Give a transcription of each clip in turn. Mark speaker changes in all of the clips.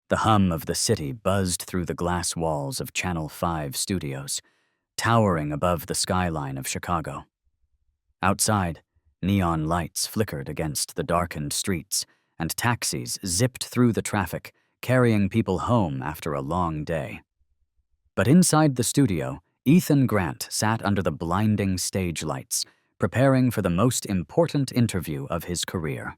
Speaker 1: The hum of the city buzzed through the glass walls of Channel 5 studios, towering above the skyline of Chicago. Outside, neon lights flickered against the darkened streets, and taxis zipped through the traffic, carrying people home after a long day. But inside the studio, Ethan Grant sat under the blinding stage lights, preparing for the most important interview of his career.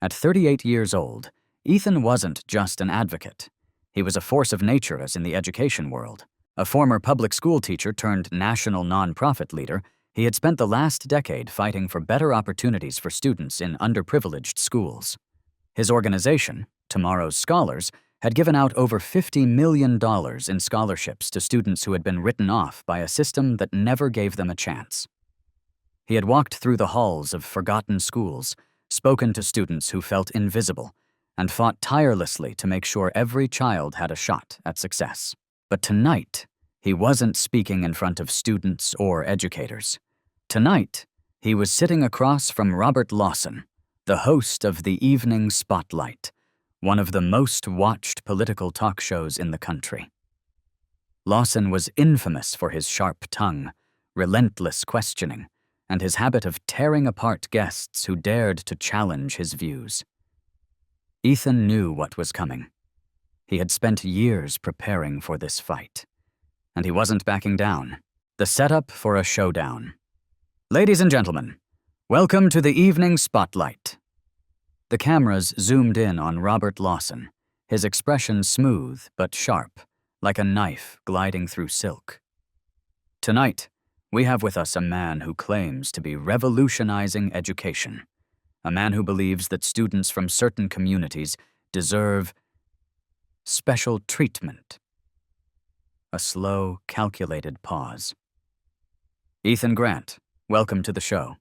Speaker 1: At 38 years old, Ethan wasn't just an advocate. He was a force of nature as in the education world. A former public school teacher turned national nonprofit leader, he had spent the last decade fighting for better opportunities for students in underprivileged schools. His organization, Tomorrow's Scholars, had given out over $50 million in scholarships to students who had been written off by a system that never gave them a chance. He had walked through the halls of forgotten schools, spoken to students who felt invisible, and fought tirelessly to make sure every child had a shot at success. But tonight, he wasn't speaking in front of students or educators. Tonight, he was sitting across from Robert Lawson, the host of the Evening Spotlight, one of the most watched political talk shows in the country. Lawson was infamous for his sharp tongue, relentless questioning, and his habit of tearing apart guests who dared to challenge his views. Ethan knew what was coming. He had spent years preparing for this fight, and he wasn't backing down. The setup for a showdown. Ladies and gentlemen, welcome to the Evening Spotlight. The cameras zoomed in on Robert Lawson, his expression smooth but sharp, like a knife gliding through silk. Tonight, we have with us a man who claims to be revolutionizing education, a man who believes that students from certain communities deserve special treatment. A slow, calculated pause. Ethan Grant, welcome to the show.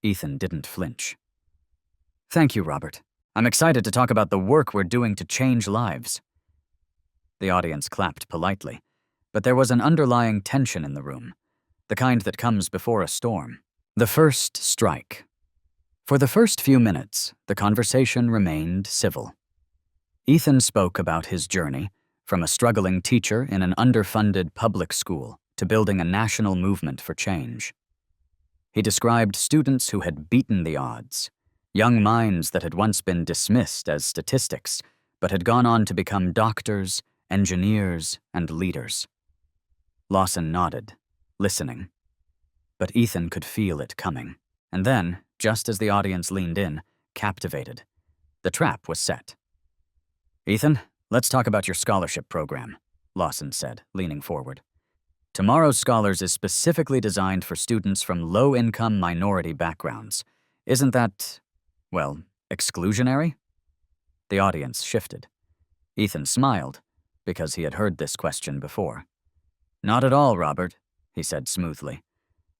Speaker 1: Ethan didn't flinch. Thank you, Robert. I'm excited to talk about the work we're doing to change lives. The audience clapped politely, but there was an underlying tension in the room, the kind that comes before a storm. The first strike. For the first few minutes, the conversation remained civil. Ethan spoke about his journey, from a struggling teacher in an underfunded public school to building a national movement for change. He described students who had beaten the odds, young minds that had once been dismissed as statistics, but had gone on to become doctors, engineers, and leaders. Lawson nodded, listening. But Ethan could feel it coming. And then, just as the audience leaned in, captivated, the trap was set. Ethan, let's talk about your scholarship program, Lawson said, leaning forward. Tomorrow's Scholars is specifically designed for students from low-income minority backgrounds. Isn't that, well, exclusionary? The audience shifted. Ethan smiled, because he had heard this question before. Not at all, Robert, he said smoothly.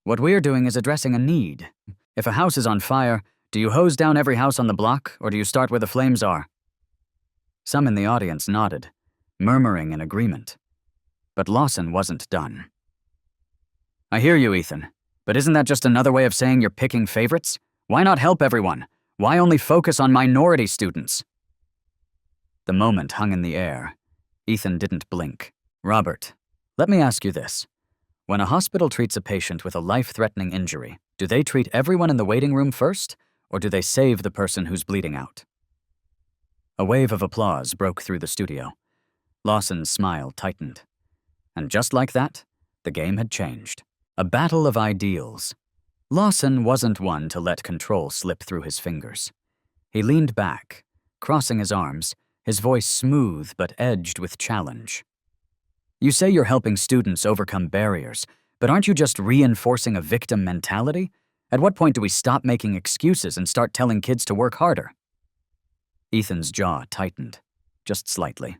Speaker 1: What we're doing is addressing a need. If a house is on fire, do you hose down every house on the block, or do you start where the flames are? Some in the audience nodded, murmuring in agreement. But Lawson wasn't done. I hear you, Ethan, but isn't that just another way of saying you're picking favorites? Why not help everyone? Why only focus on minority students? The moment hung in the air. Ethan didn't blink. Robert, let me ask you this. When a hospital treats a patient with a life-threatening injury, do they treat everyone in the waiting room first, or do they save the person who's bleeding out? A wave of applause broke through the studio. Lawson's smile tightened. And just like that, the game had changed. A battle of ideals. Lawson wasn't one to let control slip through his fingers. He leaned back, crossing his arms, his voice smooth but edged with challenge. You say you're helping students overcome barriers, but aren't you just reinforcing a victim mentality? At what point do we stop making excuses and start telling kids to work harder? Ethan's jaw tightened, just slightly.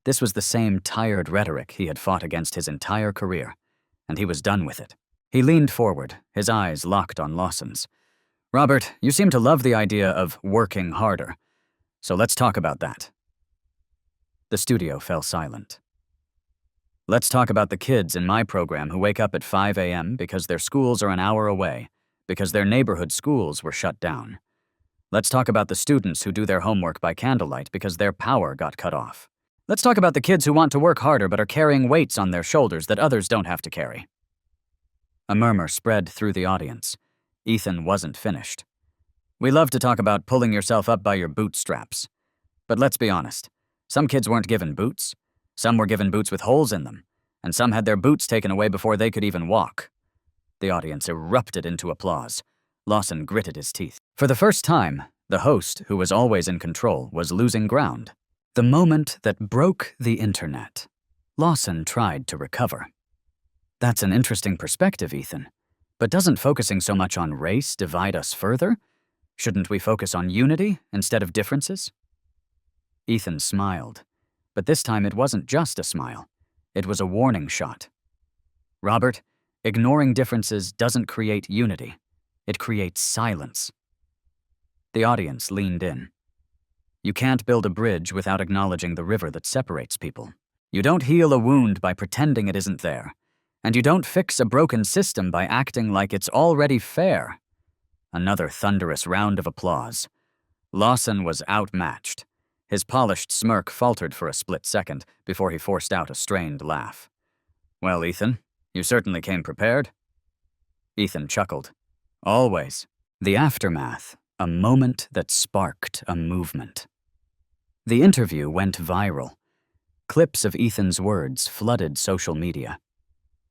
Speaker 1: This was the same tired rhetoric he had fought against his entire career, and he was done with it. He leaned forward, his eyes locked on Lawson's. Robert, you seem to love the idea of working harder, so let's talk about that. The studio fell silent. Let's talk about the kids in my program who wake up at 5 a.m. because their schools are an hour away, because their neighborhood schools were shut down. Let's talk about the students who do their homework by candlelight because their power got cut off. Let's talk about the kids who want to work harder but are carrying weights on their shoulders that others don't have to carry. A murmur spread through the audience. Ethan wasn't finished. We love to talk about pulling yourself up by your bootstraps. But let's be honest. Some kids weren't given boots. Some were given boots with holes in them. And some had their boots taken away before they could even walk. The audience erupted into applause. Lawson gritted his teeth. For the first time, the host, who was always in control, was losing ground. The moment that broke the internet. Lawson tried to recover. That's an interesting perspective, Ethan. But doesn't focusing so much on race divide us further? Shouldn't we focus on unity instead of differences? Ethan smiled, but this time it wasn't just a smile. It was a warning shot. Robert, ignoring differences doesn't create unity. It creates silence. The audience leaned in. You can't build a bridge without acknowledging the river that separates people. You don't heal a wound by pretending it isn't there. And you don't fix a broken system by acting like it's already fair. Another thunderous round of applause. Lawson was outmatched. His polished smirk faltered for a split second before he forced out a strained laugh. Well, Ethan, you certainly came prepared. Ethan chuckled. Always. The aftermath, a moment that sparked a movement. The interview went viral. Clips of Ethan's words flooded social media.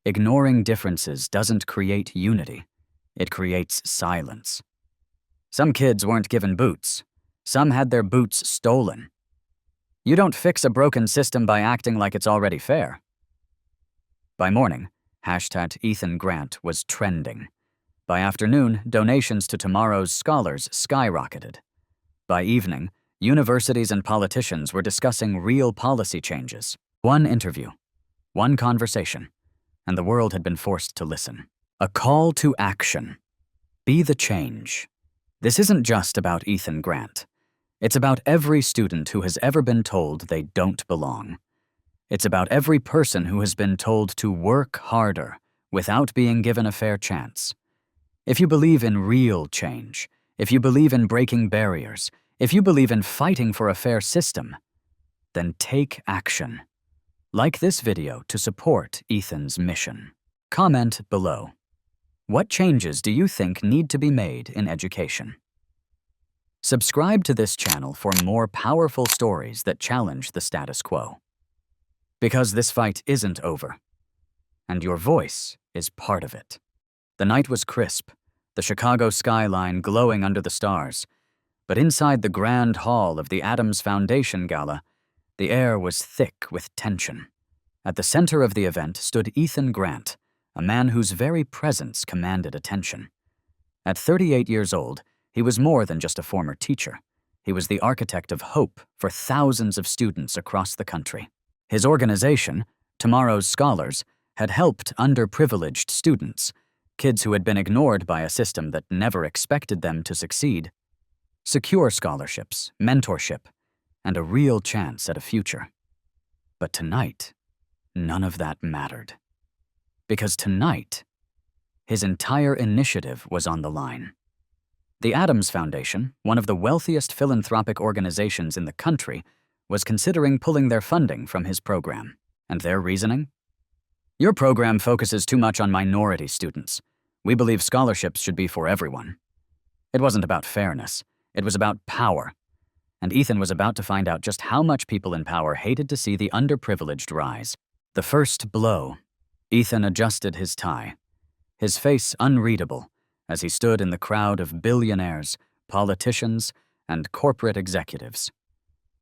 Speaker 1: Ignoring differences doesn't create unity. It creates silence. Some kids weren't given boots. Some had their boots stolen. You don't fix a broken system by acting like it's already fair. By morning, #EthanGrant was trending. By afternoon, donations to tomorrow's scholars skyrocketed. By evening, universities and politicians were discussing real policy changes. One interview, one conversation, and the world had been forced to listen. A call to action. Be the change. This isn't just about Ethan Grant. It's about every student who has ever been told they don't belong. It's about every person who has been told to work harder without being given a fair chance. If you believe in real change, if you believe in breaking barriers, if you believe in fighting for a fair system, then take action. Like this video to support Ethan's mission. Comment below. What changes do you think need to be made in education? Subscribe to this channel for more powerful stories that challenge the status quo. Because this fight isn't over, and your voice is part of it. The night was crisp, the Chicago skyline glowing under the stars, but inside the grand hall of the Adams Foundation Gala, the air was thick with tension. At the center of the event stood Ethan Grant, a man whose very presence commanded attention. At 38 years old, he was more than just a former teacher. He was the architect of hope for thousands of students across the country. His organization, Tomorrow's Scholars, had helped underprivileged students, kids who had been ignored by a system that never expected them to succeed, secure scholarships, mentorship, and a real chance at a future. But tonight, none of that mattered. Because tonight, his entire initiative was on the line. The Adams Foundation, one of the wealthiest philanthropic organizations in the country, was considering pulling their funding from his program. And their reasoning? Your program focuses too much on minority students. We believe scholarships should be for everyone. It wasn't about fairness. It was about power. And Ethan was about to find out just how much people in power hated to see the underprivileged rise. The first blow. Ethan adjusted his tie, his face unreadable as he stood in the crowd of billionaires, politicians, and corporate executives.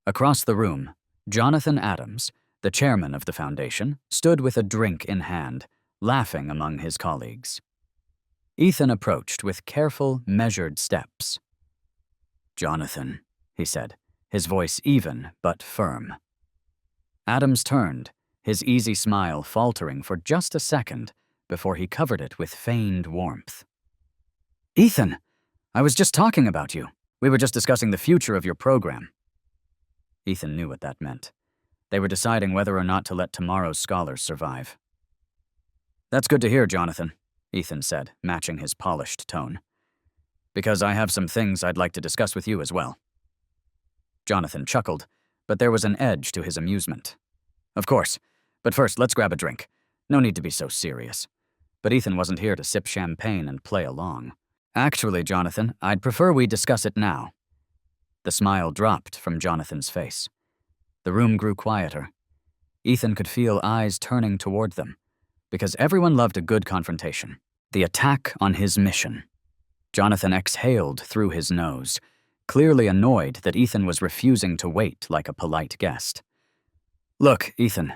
Speaker 1: Across the room, Jonathan Adams, the chairman of the foundation, stood with a drink in hand, laughing among his colleagues. Ethan approached with careful, measured steps. "Jonathan," he said, his voice even but firm. Adams turned, his easy smile faltering for just a second before he covered it with feigned warmth. "Ethan, I was just talking about you. We were just discussing the future of your program." Ethan knew what that meant. They were deciding whether or not to let tomorrow's scholars survive. "That's good to hear, Jonathan," Ethan said, matching his polished tone. Because I have some things I'd like to discuss with you as well. Jonathan chuckled, but there was an edge to his amusement. Of course, but first let's grab a drink. No need to be so serious. But Ethan wasn't here to sip champagne and play along. Actually, Jonathan, I'd prefer we discuss it now. The smile dropped from Jonathan's face. The room grew quieter. Ethan could feel eyes turning toward them, because everyone loved a good confrontation. The attack on his mission. Jonathan exhaled through his nose, clearly annoyed that Ethan was refusing to wait like a polite guest. Look, Ethan,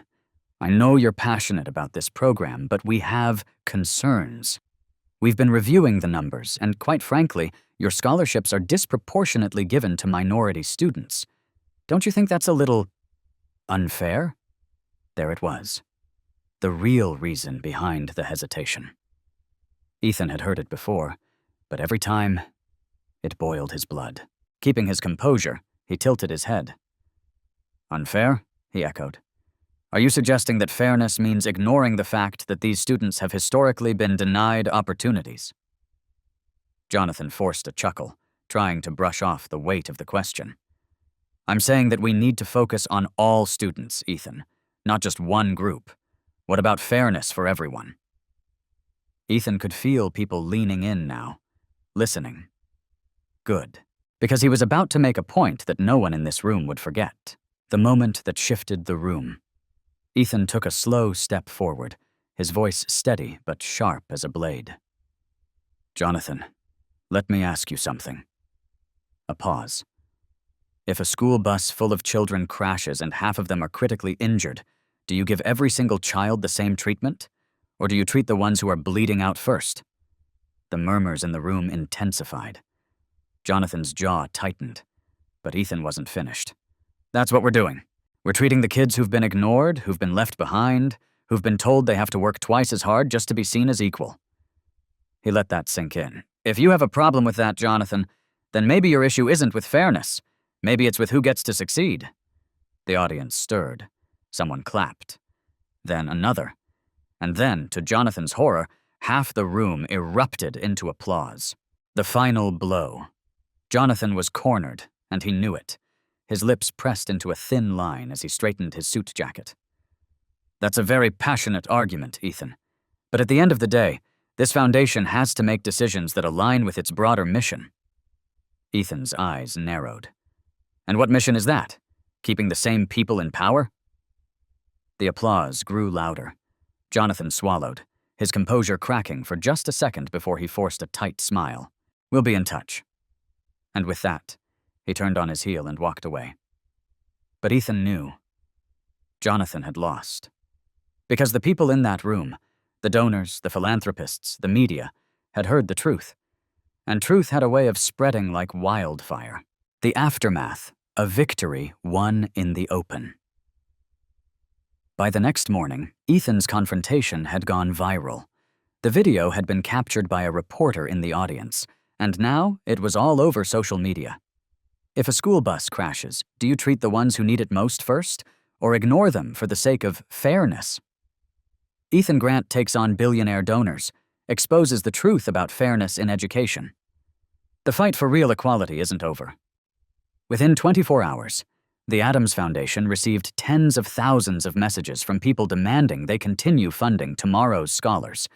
Speaker 1: I know you're passionate about this program, but we have concerns. We've been reviewing the numbers, and quite frankly, your scholarships are disproportionately given to minority students. Don't you think that's a little unfair? There it was. The real reason behind the hesitation. Ethan had heard it before, but every time, it boiled his blood. Keeping his composure, he tilted his head. Unfair? He echoed. Are you suggesting that fairness means ignoring the fact that these students have historically been denied opportunities? Jonathan forced a chuckle, trying to brush off the weight of the question. I'm saying that we need to focus on all students, Ethan, not just one group. What about fairness for everyone? Ethan could feel people leaning in now, listening. Good, because he was about to make a point that no one in this room would forget, the moment that shifted the room. Ethan took a slow step forward, his voice steady but sharp as a blade. Jonathan, let me ask you something. A pause. If a school bus full of children crashes and half of them are critically injured, do you give every single child the same treatment? Or do you treat the ones who are bleeding out first? The murmurs in the room intensified. Jonathan's jaw tightened, but Ethan wasn't finished. That's what we're doing. We're treating the kids who've been ignored, who've been left behind, who've been told they have to work twice as hard just to be seen as equal. He let that sink in. If you have a problem with that, Jonathan, then maybe your issue isn't with fairness. Maybe it's with who gets to succeed. The audience stirred. Someone clapped. Then another. And then, to Jonathan's horror, half the room erupted into applause. The final blow. Jonathan was cornered, and he knew it. His lips pressed into a thin line as he straightened his suit jacket. That's a very passionate argument, Ethan. But at the end of the day, this foundation has to make decisions that align with its broader mission. Ethan's eyes narrowed. And what mission is that? Keeping the same people in power? The applause grew louder. Jonathan swallowed, his composure cracking for just a second before he forced a tight smile. We'll be in touch. And with that, he turned on his heel and walked away. But Ethan knew. Jonathan had lost. Because the people in that room, the donors, the philanthropists, the media, had heard the truth. And truth had a way of spreading like wildfire. The aftermath, a victory won in the open. By the next morning, Ethan's confrontation had gone viral. The video had been captured by a reporter in the audience, and now it was all over social media. If a school bus crashes, do you treat the ones who need it most first, or ignore them for the sake of fairness? Ethan Grant takes on billionaire donors, exposes the truth about fairness in education. The fight for real equality isn't over. Within 24 hours, the Adams Foundation received tens of thousands of messages from people demanding they continue funding tomorrow's scholars.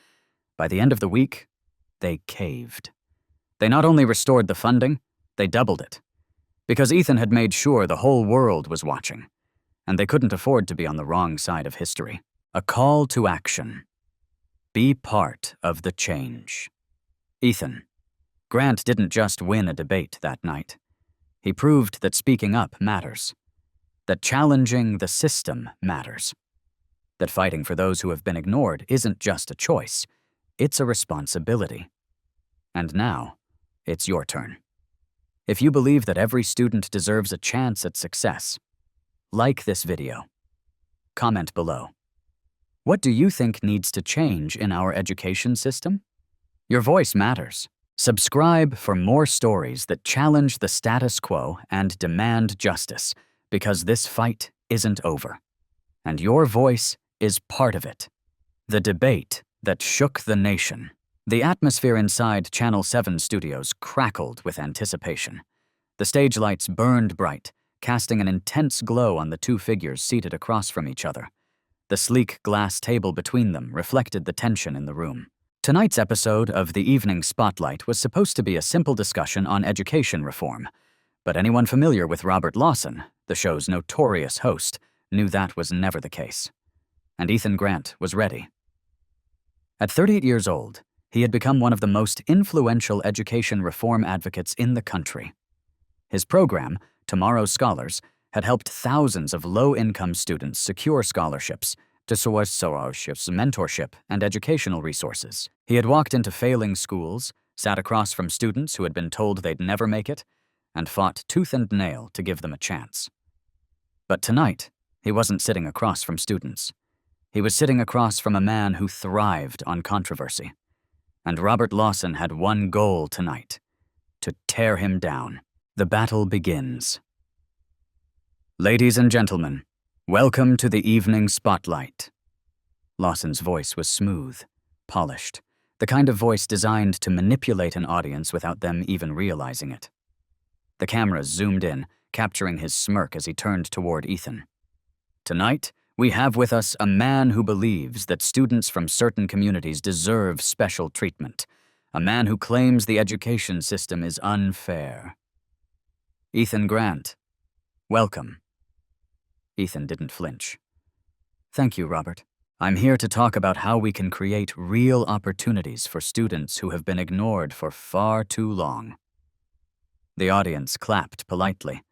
Speaker 1: By the end of the week, they caved. They not only restored the funding, they doubled it. Because Ethan had made sure the whole world was watching, and they couldn't afford to be on the wrong side of history. A call to action. Be part of the change. Ethan. Grant didn't just win a debate that night. He proved that speaking up matters. That challenging the system matters. That fighting for those who have been ignored isn't just a choice, it's a responsibility. And now, it's your turn. If you believe that every student deserves a chance at success, like this video. Comment below. What do you think needs to change in our education system? Your voice matters. Subscribe for more stories that challenge the status quo and demand justice, because this fight isn't over. And your voice is part of it. The debate that shook the nation. The atmosphere inside Channel 7 studios crackled with anticipation. The stage lights burned bright, casting an intense glow on the two figures seated across from each other. The sleek glass table between them reflected the tension in the room. Tonight's episode of the Evening Spotlight was supposed to be a simple discussion on education reform, but anyone familiar with Robert Lawson, the show's notorious host, knew that was never the case. And Ethan Grant was ready. At 38 years old, he had become one of the most influential education reform advocates in the country. His program, Tomorrow's Scholars, had helped thousands of low-income students secure scholarships to scholarships, mentorship, and educational resources. He had walked into failing schools, sat across from students who had been told they'd never make it, and fought tooth and nail to give them a chance. But tonight, he wasn't sitting across from students. He was sitting across from a man who thrived on controversy. And Robert Lawson had one goal tonight: to tear him down. The battle begins. Ladies and gentlemen, welcome to the Evening Spotlight. Lawson's voice was smooth, polished, the kind of voice designed to manipulate an audience without them even realizing it. The cameras zoomed in, capturing his smirk as he turned toward Ethan. Tonight, we have with us a man who believes that students from certain communities deserve special treatment, a man who claims the education system is unfair. Ethan Grant, welcome. Ethan didn't flinch. Thank you, Robert. I'm here to talk about how we can create real opportunities for students who have been ignored for far too long. The audience clapped politely,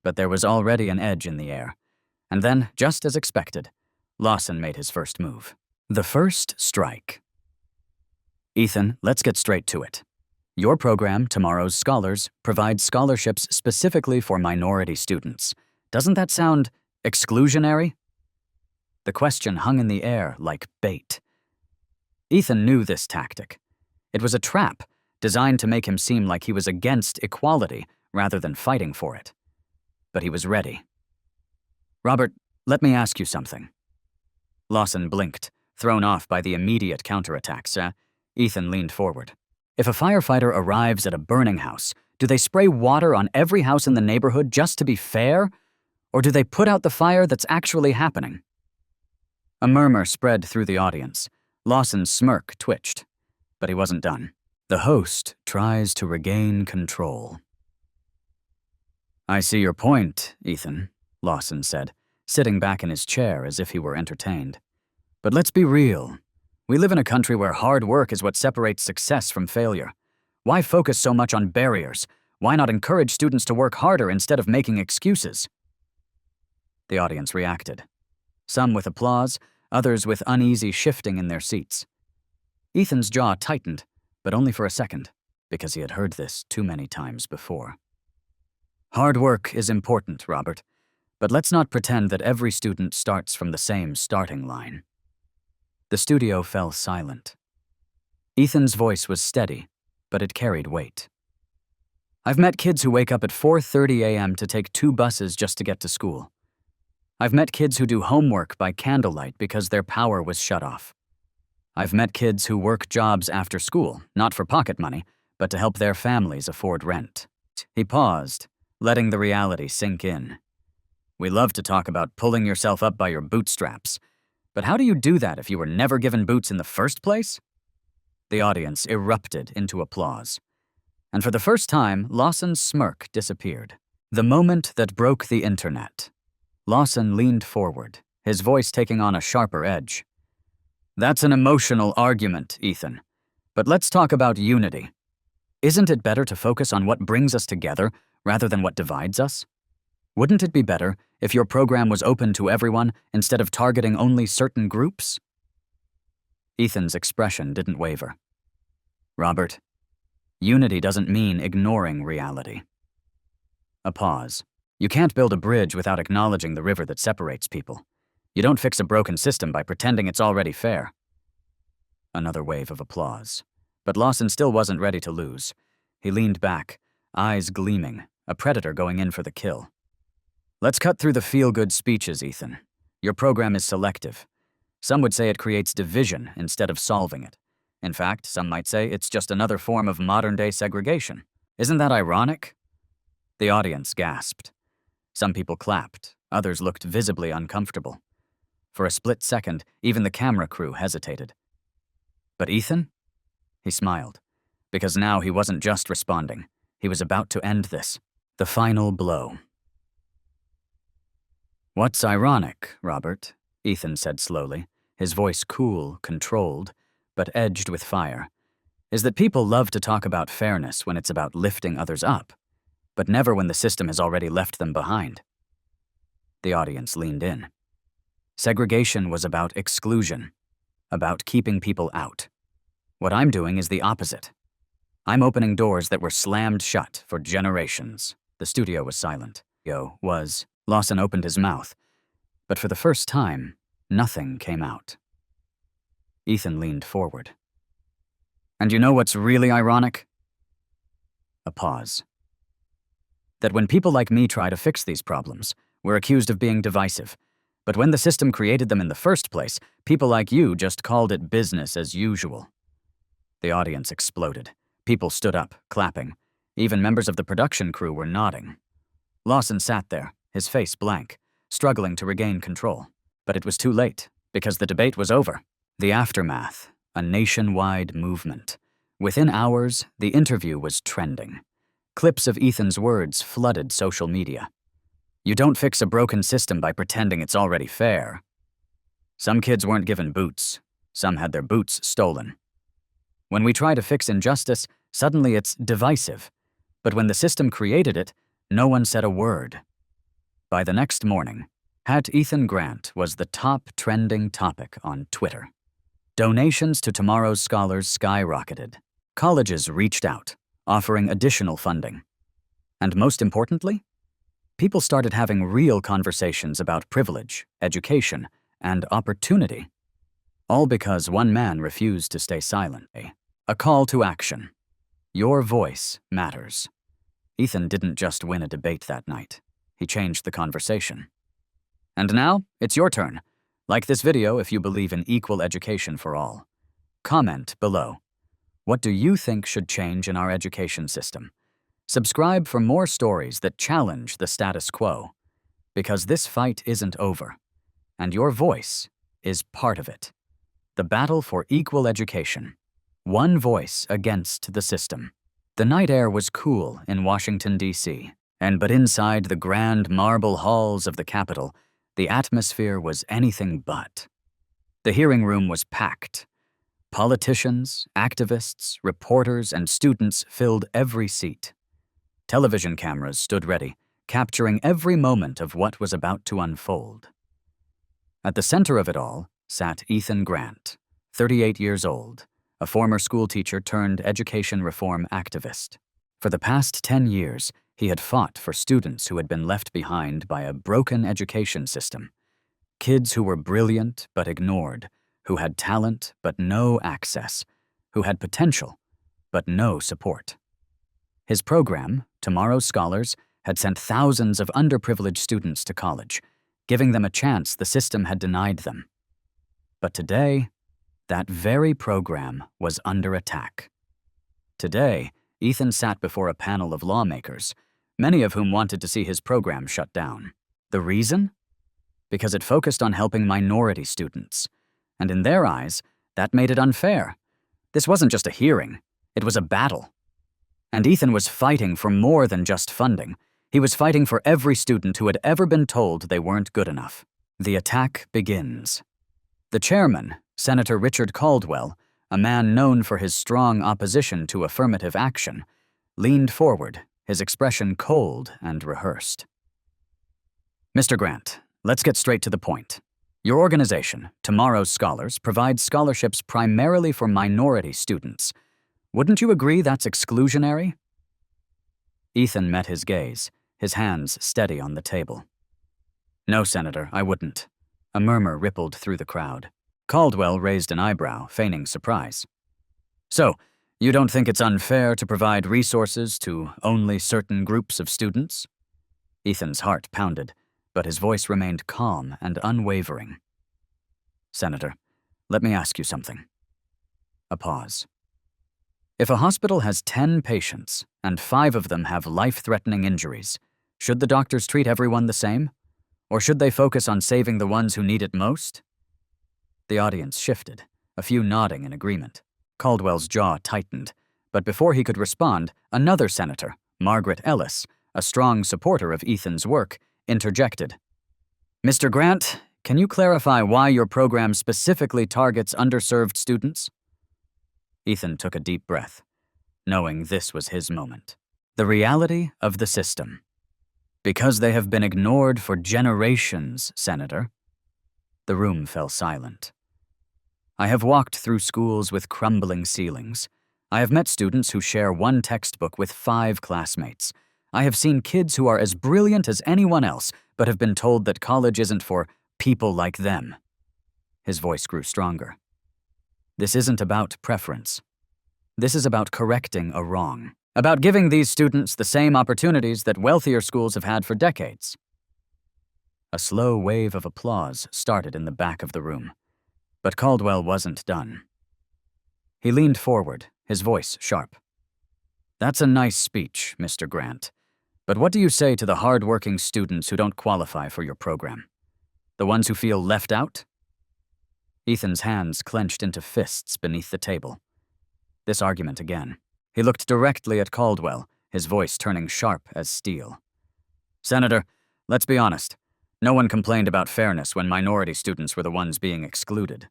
Speaker 1: but there was already an edge in the air. And then, just as expected, Lawson made his first move. The first strike. Ethan, let's get straight to it. Your program, Tomorrow's Scholars, provides scholarships specifically for minority students. Doesn't that sound exclusionary? The question hung in the air like bait. Ethan knew this tactic. It was a trap designed to make him seem like he was against equality rather than fighting for it. But he was ready. Robert, let me ask you something. Lawson blinked, thrown off by the immediate counterattacks. Ethan leaned forward. If a firefighter arrives at a burning house, do they spray water on every house in the neighborhood just to be fair? Or do they put out the fire that's actually happening? A murmur spread through the audience. Lawson's smirk twitched, but he wasn't done. The host tries to regain control. I see your point, Ethan, Lawson said, sitting back in his chair as if he were entertained. But let's be real. We live in a country where hard work is what separates success from failure. Why focus so much on barriers? Why not encourage students to work harder instead of making excuses? The audience reacted. Some with applause, others with uneasy shifting in their seats. Ethan's jaw tightened, but only for a second, because he had heard this too many times before. Hard work is important, Robert, but let's not pretend that every student starts from the same starting line. The studio fell silent. Ethan's voice was steady, but it carried weight. I've met kids who wake up at 4:30 a.m. to take 2 buses just to get to school. I've met kids who do homework by candlelight because their power was shut off. I've met kids who work jobs after school, not for pocket money, but to help their families afford rent. He paused, letting the reality sink in. We love to talk about pulling yourself up by your bootstraps, but how do you do that if you were never given boots in the first place? The audience erupted into applause. And for the first time, Lawson's smirk disappeared. The moment that broke the internet. Lawson leaned forward, his voice taking on a sharper edge. That's an emotional argument, Ethan. But let's talk about unity. Isn't it better to focus on what brings us together rather than what divides us? Wouldn't it be better if your program was open to everyone instead of targeting only certain groups? Ethan's expression didn't waver. Robert, unity doesn't mean ignoring reality. A pause. You can't build a bridge without acknowledging the river that separates people. You don't fix a broken system by pretending it's already fair. Another wave of applause. But Lawson still wasn't ready to lose. He leaned back, eyes gleaming, a predator going in for the kill. Let's cut through the feel-good speeches, Ethan. Your program is selective. Some would say it creates division instead of solving it. In fact, some might say it's just another form of modern-day segregation. Isn't that ironic? The audience gasped. Some people clapped, others looked visibly uncomfortable. For a split second, even the camera crew hesitated. But Ethan? He smiled, because now he wasn't just responding. He was about to end this. The final blow. "What's ironic, Robert?" Ethan said slowly, his voice cool, controlled, but edged with fire, "is that people love to talk about fairness when it's about lifting others up, but never when the system has already left them behind." The audience leaned in. Segregation was about exclusion, about keeping people out. What I'm doing is the opposite. I'm opening doors that were slammed shut for generations. The studio was silent. Lawson opened his mouth, but for the first time, nothing came out. Ethan leaned forward. "And you know what's really ironic?" A pause. "That when people like me try to fix these problems, we're accused of being divisive. But when the system created them in the first place, people like you just called it business as usual." The audience exploded. People stood up, clapping. Even members of the production crew were nodding. Lawson sat there, his face blank, struggling to regain control. But it was too late, because the debate was over. The aftermath, a nationwide movement. Within hours, the interview was trending. Clips of Ethan's words flooded social media. "You don't fix a broken system by pretending it's already fair." Some kids weren't given boots. Some had their boots stolen. When we try to fix injustice, suddenly it's divisive. But when the system created it, no one said a word. By the next morning, @Ethan Grant was the top trending topic on Twitter. Donations to tomorrow's scholars skyrocketed. Colleges reached out, offering additional funding. And most importantly, people started having real conversations about privilege, education, and opportunity. All because one man refused to stay silent. A call to action. Your voice matters. Ethan didn't just win a debate that night. He changed the conversation. And now, it's your turn. Like this video if you believe in equal education for all. Comment below. What do you think should change in our education system? Subscribe for more stories that challenge the status quo. Because this fight isn't over. And your voice is part of it. The battle for equal education. One voice against the system. The night air was cool in Washington, D.C., but inside the grand marble halls of the Capitol, the atmosphere was anything but. The hearing room was packed. Politicians, activists, reporters, and students filled every seat. Television cameras stood ready, capturing every moment of what was about to unfold. At the center of it all sat Ethan Grant, 38 years old, a former schoolteacher turned education reform activist. For the past 10 years, he had fought for students who had been left behind by a broken education system. Kids who were brilliant but ignored, who had talent but no access, who had potential but no support. His program, Tomorrow's Scholars, had sent thousands of underprivileged students to college, giving them a chance the system had denied them. But today, that very program was under attack. Today, Ethan sat before a panel of lawmakers, many of whom wanted to see his program shut down. The reason? Because it focused on helping minority students. And in their eyes, that made it unfair. This wasn't just a hearing, it was a battle. And Ethan was fighting for more than just funding. He was fighting for every student who had ever been told they weren't good enough. The attack begins. The chairman, Senator Richard Caldwell, a man known for his strong opposition to affirmative action, leaned forward, his expression cold and rehearsed. "Mr. Grant, let's get straight to the point. Your organization, Tomorrow's Scholars, provides scholarships primarily for minority students. Wouldn't you agree that's exclusionary?" Ethan met his gaze, his hands steady on the table. "No, Senator, I wouldn't." A murmur rippled through the crowd. Caldwell raised an eyebrow, feigning surprise. "So, you don't think it's unfair to provide resources to only certain groups of students?" Ethan's heart pounded, but his voice remained calm and unwavering. "Senator, let me ask you something. A pause. If a hospital has 10 patients and 5 of them have life-threatening injuries, should the doctors treat everyone the same? Or should they focus on saving the ones who need it most? The audience shifted, a few nodding in agreement. Caldwell's jaw tightened, but before he could respond, another senator, Margaret Ellis, a strong supporter of Ethan's work, interjected. Mr. Grant, can you clarify why your program specifically targets underserved students? Ethan took a deep breath, knowing this was his moment. The reality of the system. Because they have been ignored for generations, Senator. The room fell silent. I have walked through schools with crumbling ceilings. I have met students who share one textbook with 5 classmates. I have seen kids who are as brilliant as anyone else, but have been told that college isn't for people like them. His voice grew stronger. This isn't about preference. This is about correcting a wrong, about giving these students the same opportunities that wealthier schools have had for decades. A slow wave of applause started in the back of the room, but Caldwell wasn't done. He leaned forward, his voice sharp. That's a nice speech, Mr. Grant, but what do you say to the hard-working students who don't qualify for your program? The ones who feel left out? Ethan's hands clenched into fists beneath the table. This argument again. He looked directly at Caldwell, his voice turning sharp as steel. Senator, let's be honest. No one complained about fairness when minority students were the ones being excluded.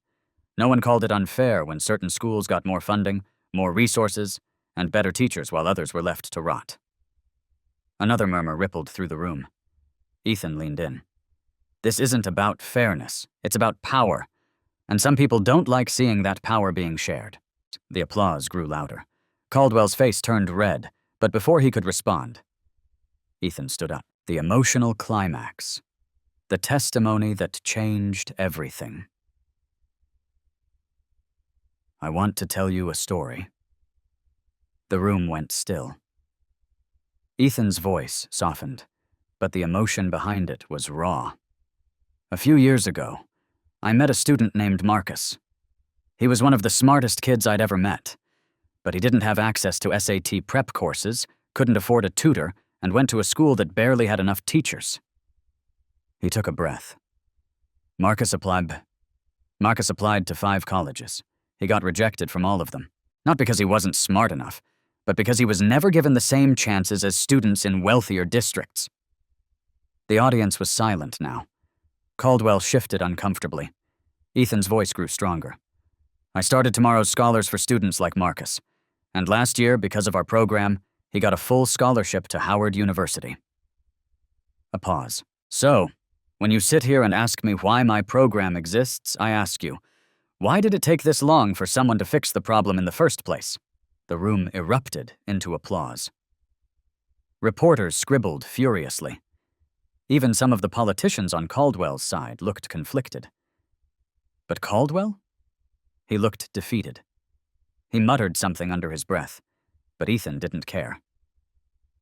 Speaker 1: No one called it unfair when certain schools got more funding, more resources, and better teachers while others were left to rot. Another murmur rippled through the room. Ethan leaned in. This isn't about fairness, it's about power. And some people don't like seeing that power being shared. The applause grew louder. Caldwell's face turned red, but before he could respond, Ethan stood up. The emotional climax. The testimony that changed everything. I want to tell you a story. The room went still. Ethan's voice softened, but the emotion behind it was raw. A few years ago, I met a student named Marcus. He was one of the smartest kids I'd ever met, but he didn't have access to SAT prep courses, couldn't afford a tutor, and went to a school that barely had enough teachers. He took a breath. Marcus applied to 5 colleges. He got rejected from all of them, not because he wasn't smart enough, but because he was never given the same chances as students in wealthier districts. The audience was silent now. Caldwell shifted uncomfortably. Ethan's voice grew stronger. I started tomorrow's Scholars for students like Marcus, and last year, because of our program, he got a full scholarship to Howard University. A pause. So, when you sit here and ask me why my program exists, I ask you, why did it take this long for someone to fix the problem in the first place? The room erupted into applause. Reporters scribbled furiously. Even some of the politicians on Caldwell's side looked conflicted. But Caldwell? He looked defeated. He muttered something under his breath, but Ethan didn't care.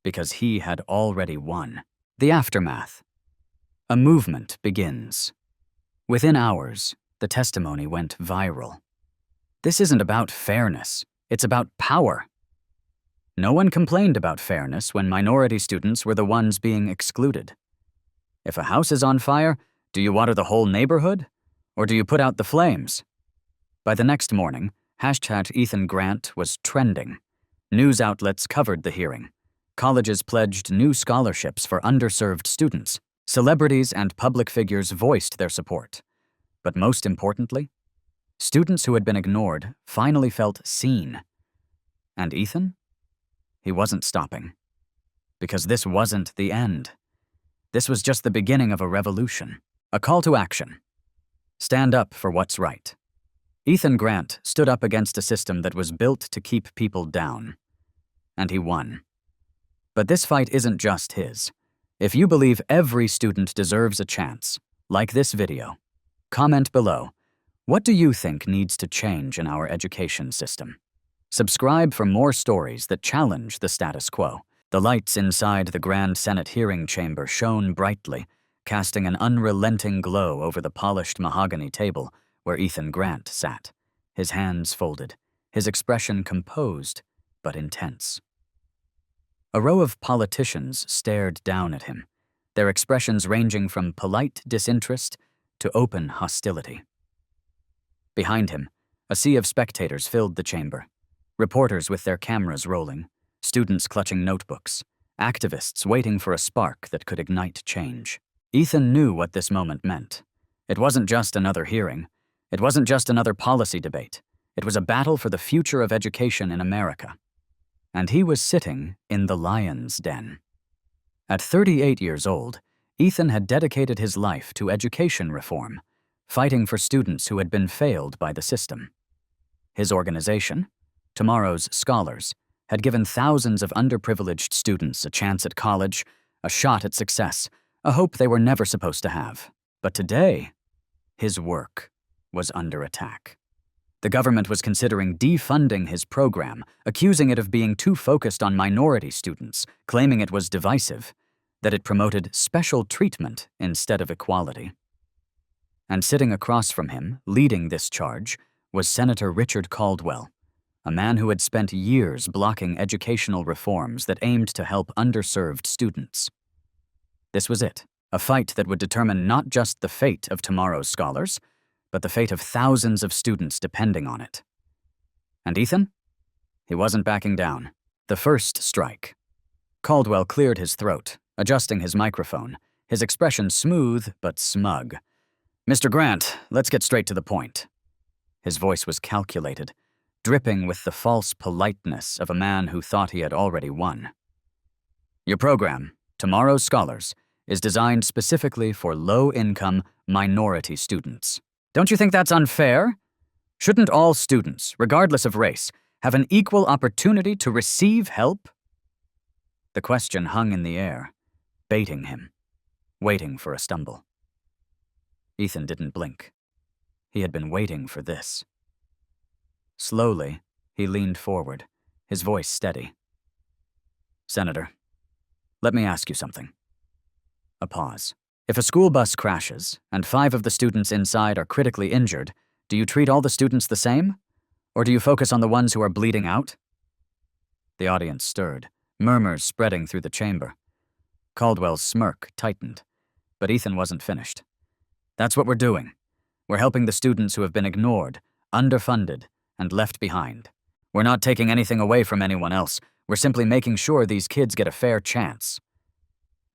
Speaker 1: Because he had already won. The aftermath. A movement begins. Within hours, the testimony went viral. This isn't about fairness, it's about power. No one complained about fairness when minority students were the ones being excluded. If a house is on fire, do you water the whole neighborhood? Or do you put out the flames? By the next morning, #EthanGrant was trending. News outlets covered the hearing. Colleges pledged new scholarships for underserved students. Celebrities and public figures voiced their support. But most importantly, students who had been ignored finally felt seen. And Ethan? He wasn't stopping. Because this wasn't the end. This was just the beginning of a revolution, a call to action. Stand up for what's right. Ethan Grant stood up against a system that was built to keep people down. And he won. But this fight isn't just his. If you believe every student deserves a chance, like this video, comment below, what do you think needs to change in our education system? Subscribe for more stories that challenge the status quo. The lights inside the Grand Senate hearing chamber shone brightly, casting an unrelenting glow over the polished mahogany table where Ethan Grant sat, his hands folded, his expression composed but intense. A row of politicians stared down at him, their expressions ranging from polite disinterest to open hostility. Behind him, a sea of spectators filled the chamber, reporters with their cameras rolling, students clutching notebooks, activists waiting for a spark that could ignite change. Ethan knew what this moment meant. It wasn't just another hearing. It wasn't just another policy debate. It was a battle for the future of education in America. And he was sitting in the lion's den. At 38 years old, Ethan had dedicated his life to education reform, fighting for students who had been failed by the system. His organization, Tomorrow's Scholars, had given thousands of underprivileged students a chance at college, a shot at success, a hope they were never supposed to have. But today, his work was under attack. The government was considering defunding his program, accusing it of being too focused on minority students, claiming it was divisive, that it promoted special treatment instead of equality. And sitting across from him, leading this charge, was Senator Richard Caldwell, a man who had spent years blocking educational reforms that aimed to help underserved students. This was it, a fight that would determine not just the fate of tomorrow's scholars, but the fate of thousands of students depending on it. And Ethan? He wasn't backing down. The first strike. Caldwell cleared his throat, adjusting his microphone, his expression smooth but smug. "Mr. Grant, let's get straight to the point." His voice was calculated, dripping with the false politeness of a man who thought he had already won. "Your program, Tomorrow's Scholars, is designed specifically for low-income minority students. Don't you think that's unfair? Shouldn't all students, regardless of race, have an equal opportunity to receive help?" The question hung in the air, baiting him, waiting for a stumble. Ethan didn't blink. He had been waiting for this. Slowly, he leaned forward, his voice steady. "Senator, let me ask you something." A pause. "If a school bus crashes and 5 of the students inside are critically injured, do you treat all the students the same? Or do you focus on the ones who are bleeding out?" The audience stirred, murmurs spreading through the chamber. Caldwell's smirk tightened, but Ethan wasn't finished. "That's what we're doing. We're helping the students who have been ignored, underfunded, and left behind. We're not taking anything away from anyone else. We're simply making sure these kids get a fair chance."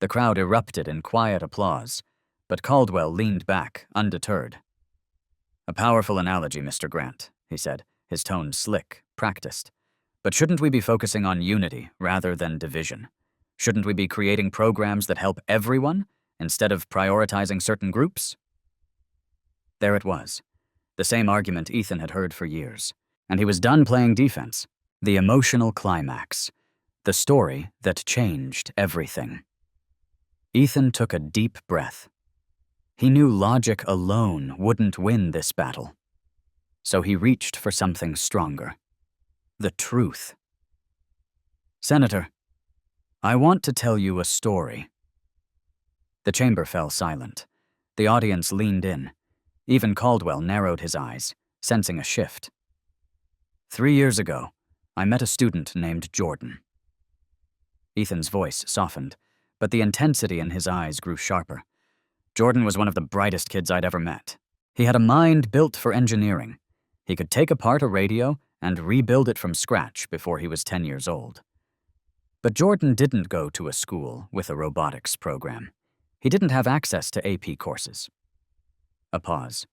Speaker 1: The crowd erupted in quiet applause, but Caldwell leaned back, undeterred. "A powerful analogy, Mr. Grant," he said, his tone slick, practiced. "But shouldn't we be focusing on unity rather than division? Shouldn't we be creating programs that help everyone instead of prioritizing certain groups?" There it was, the same argument Ethan had heard for years, and he was done playing defense. The emotional climax, the story that changed everything. Ethan took a deep breath. He knew logic alone wouldn't win this battle. So he reached for something stronger. The truth. "Senator, I want to tell you a story." The chamber fell silent. The audience leaned in. Even Caldwell narrowed his eyes, sensing a shift. 3 years ago, I met a student named Jordan." Ethan's voice softened, but the intensity in his eyes grew sharper. Jordan was one of the brightest kids I'd ever met. He had a mind built for engineering. He could take apart a radio and rebuild it from scratch before he was 10 years old. But Jordan didn't go to a school with a robotics program. He didn't have access to AP courses. A pause.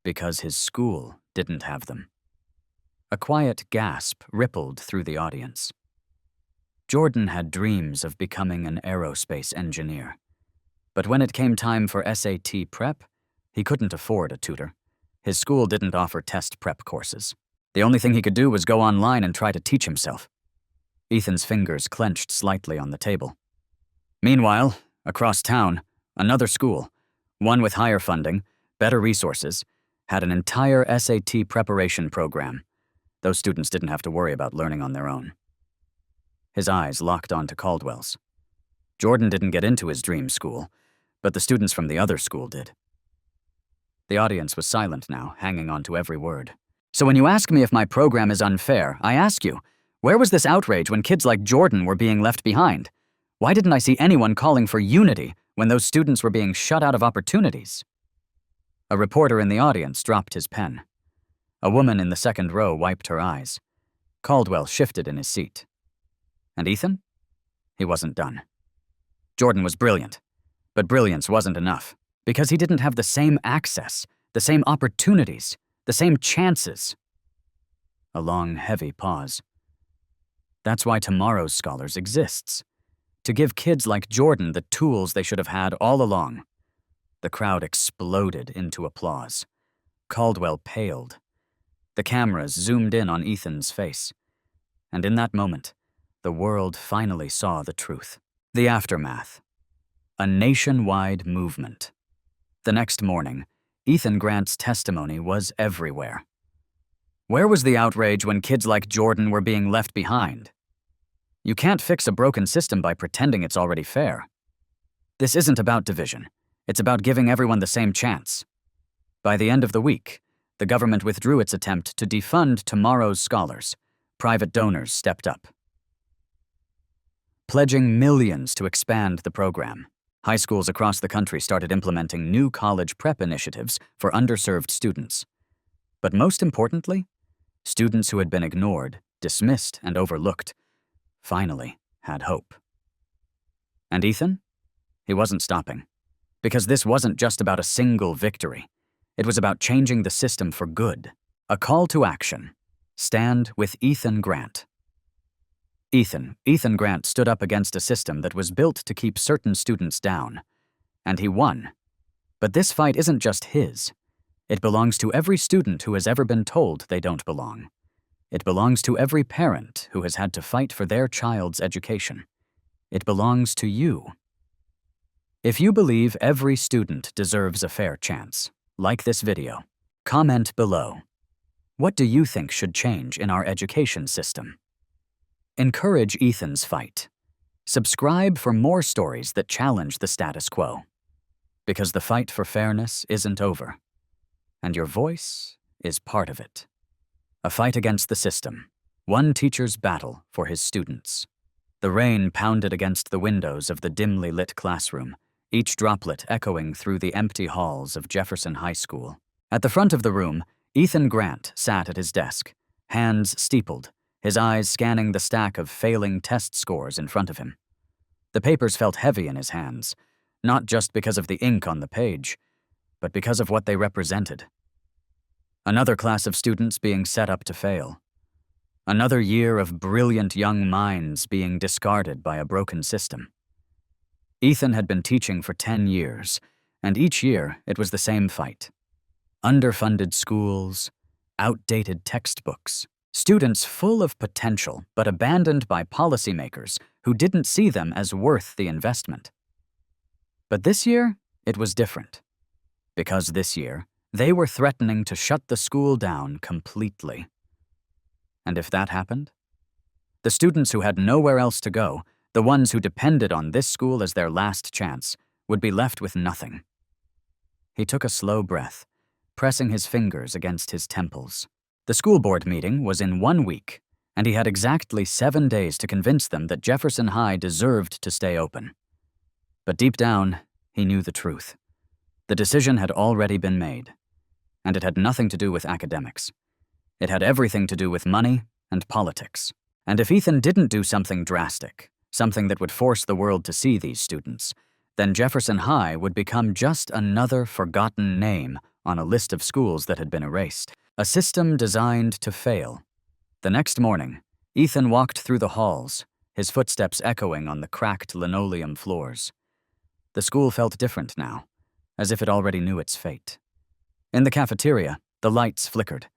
Speaker 1: Because his school didn't have them. A quiet gasp rippled through the audience. Jordan had dreams of becoming an aerospace engineer. But when it came time for SAT prep, he couldn't afford a tutor. His school didn't offer test prep courses. The only thing he could do was go online and try to teach himself. Ethan's fingers clenched slightly on the table. Meanwhile, across town, another school, one with higher funding, better resources, had an entire SAT preparation program. Those students didn't have to worry about learning on their own. His eyes locked onto Caldwell's. Jordan didn't get into his dream school, but the students from the other school did. The audience was silent now, hanging on to every word. So when you ask me if my program is unfair, I ask you, where was this outrage when kids like Jordan were being left behind? Why didn't I see anyone calling for unity when those students were being shut out of opportunities? A reporter in the audience dropped his pen. A woman in the second row wiped her eyes. Caldwell shifted in his seat. And Ethan? He wasn't done. Jordan was brilliant, but brilliance wasn't enough, because he didn't have the same access, the same opportunities, the same chances. A long, heavy pause. That's why Tomorrow's Scholars exists, to give kids like Jordan the tools they should have had all along. The crowd exploded into applause. Caldwell paled. The cameras zoomed in on Ethan's face. And in that moment, the world finally saw the truth. The aftermath. A nationwide movement. The next morning, Ethan Grant's testimony was everywhere. Where was the outrage when kids like Jordan were being left behind? You can't fix a broken system by pretending it's already fair. This isn't about division. It's about giving everyone the same chance. By the end of the week, the government withdrew its attempt to defund Tomorrow's Scholars. Private donors stepped up, pledging millions to expand the program. High schools across the country started implementing new college prep initiatives for underserved students. But most importantly, students who had been ignored, dismissed, and overlooked finally had hope. And Ethan? He wasn't stopping. Because this wasn't just about a single victory. It was about changing the system for good. A call to action. Stand with Ethan Grant. Ethan Grant stood up against a system that was built to keep certain students down. And he won. But this fight isn't just his. It belongs to every student who has ever been told they don't belong. It belongs to every parent who has had to fight for their child's education. It belongs to you. If you believe every student deserves a fair chance, like this video, comment below. What do you think should change in our education system? Encourage Ethan's fight. Subscribe for more stories that challenge the status quo. Because the fight for fairness isn't over, and your voice is part of it. A fight against the system, one teacher's battle for his students. The rain pounded against the windows of the dimly lit classroom, each droplet echoing through the empty halls of Jefferson High School. At the front of the room, Ethan Grant sat at his desk, hands steepled, his eyes scanning the stack of failing test scores in front of him. The papers felt heavy in his hands, not just because of the ink on the page, but because of what they represented. Another class of students being set up to fail. Another year of brilliant young minds being discarded by a broken system. Ethan had been teaching for 10 years, and each year it was the same fight. Underfunded schools, outdated textbooks, students full of potential but abandoned by policymakers who didn't see them as worth the investment. But this year, it was different. Because this year, they were threatening to shut the school down completely. And if that happened, the students who had nowhere else to go, the ones who depended on this school as their last chance, would be left with nothing. He took a slow breath, pressing his fingers against his temples. The school board meeting was in 1 week, and he had exactly 7 days to convince them that Jefferson High deserved to stay open. But deep down, he knew the truth. The decision had already been made, and it had nothing to do with academics. It had everything to do with money and politics. And if Ethan didn't do something drastic, something that would force the world to see these students, then Jefferson High would become just another forgotten name on a list of schools that had been erased. A system designed to fail. The next morning, Ethan walked through the halls, his footsteps echoing on the cracked linoleum floors. The school felt different now, as if it already knew its fate. In the cafeteria, the lights flickered,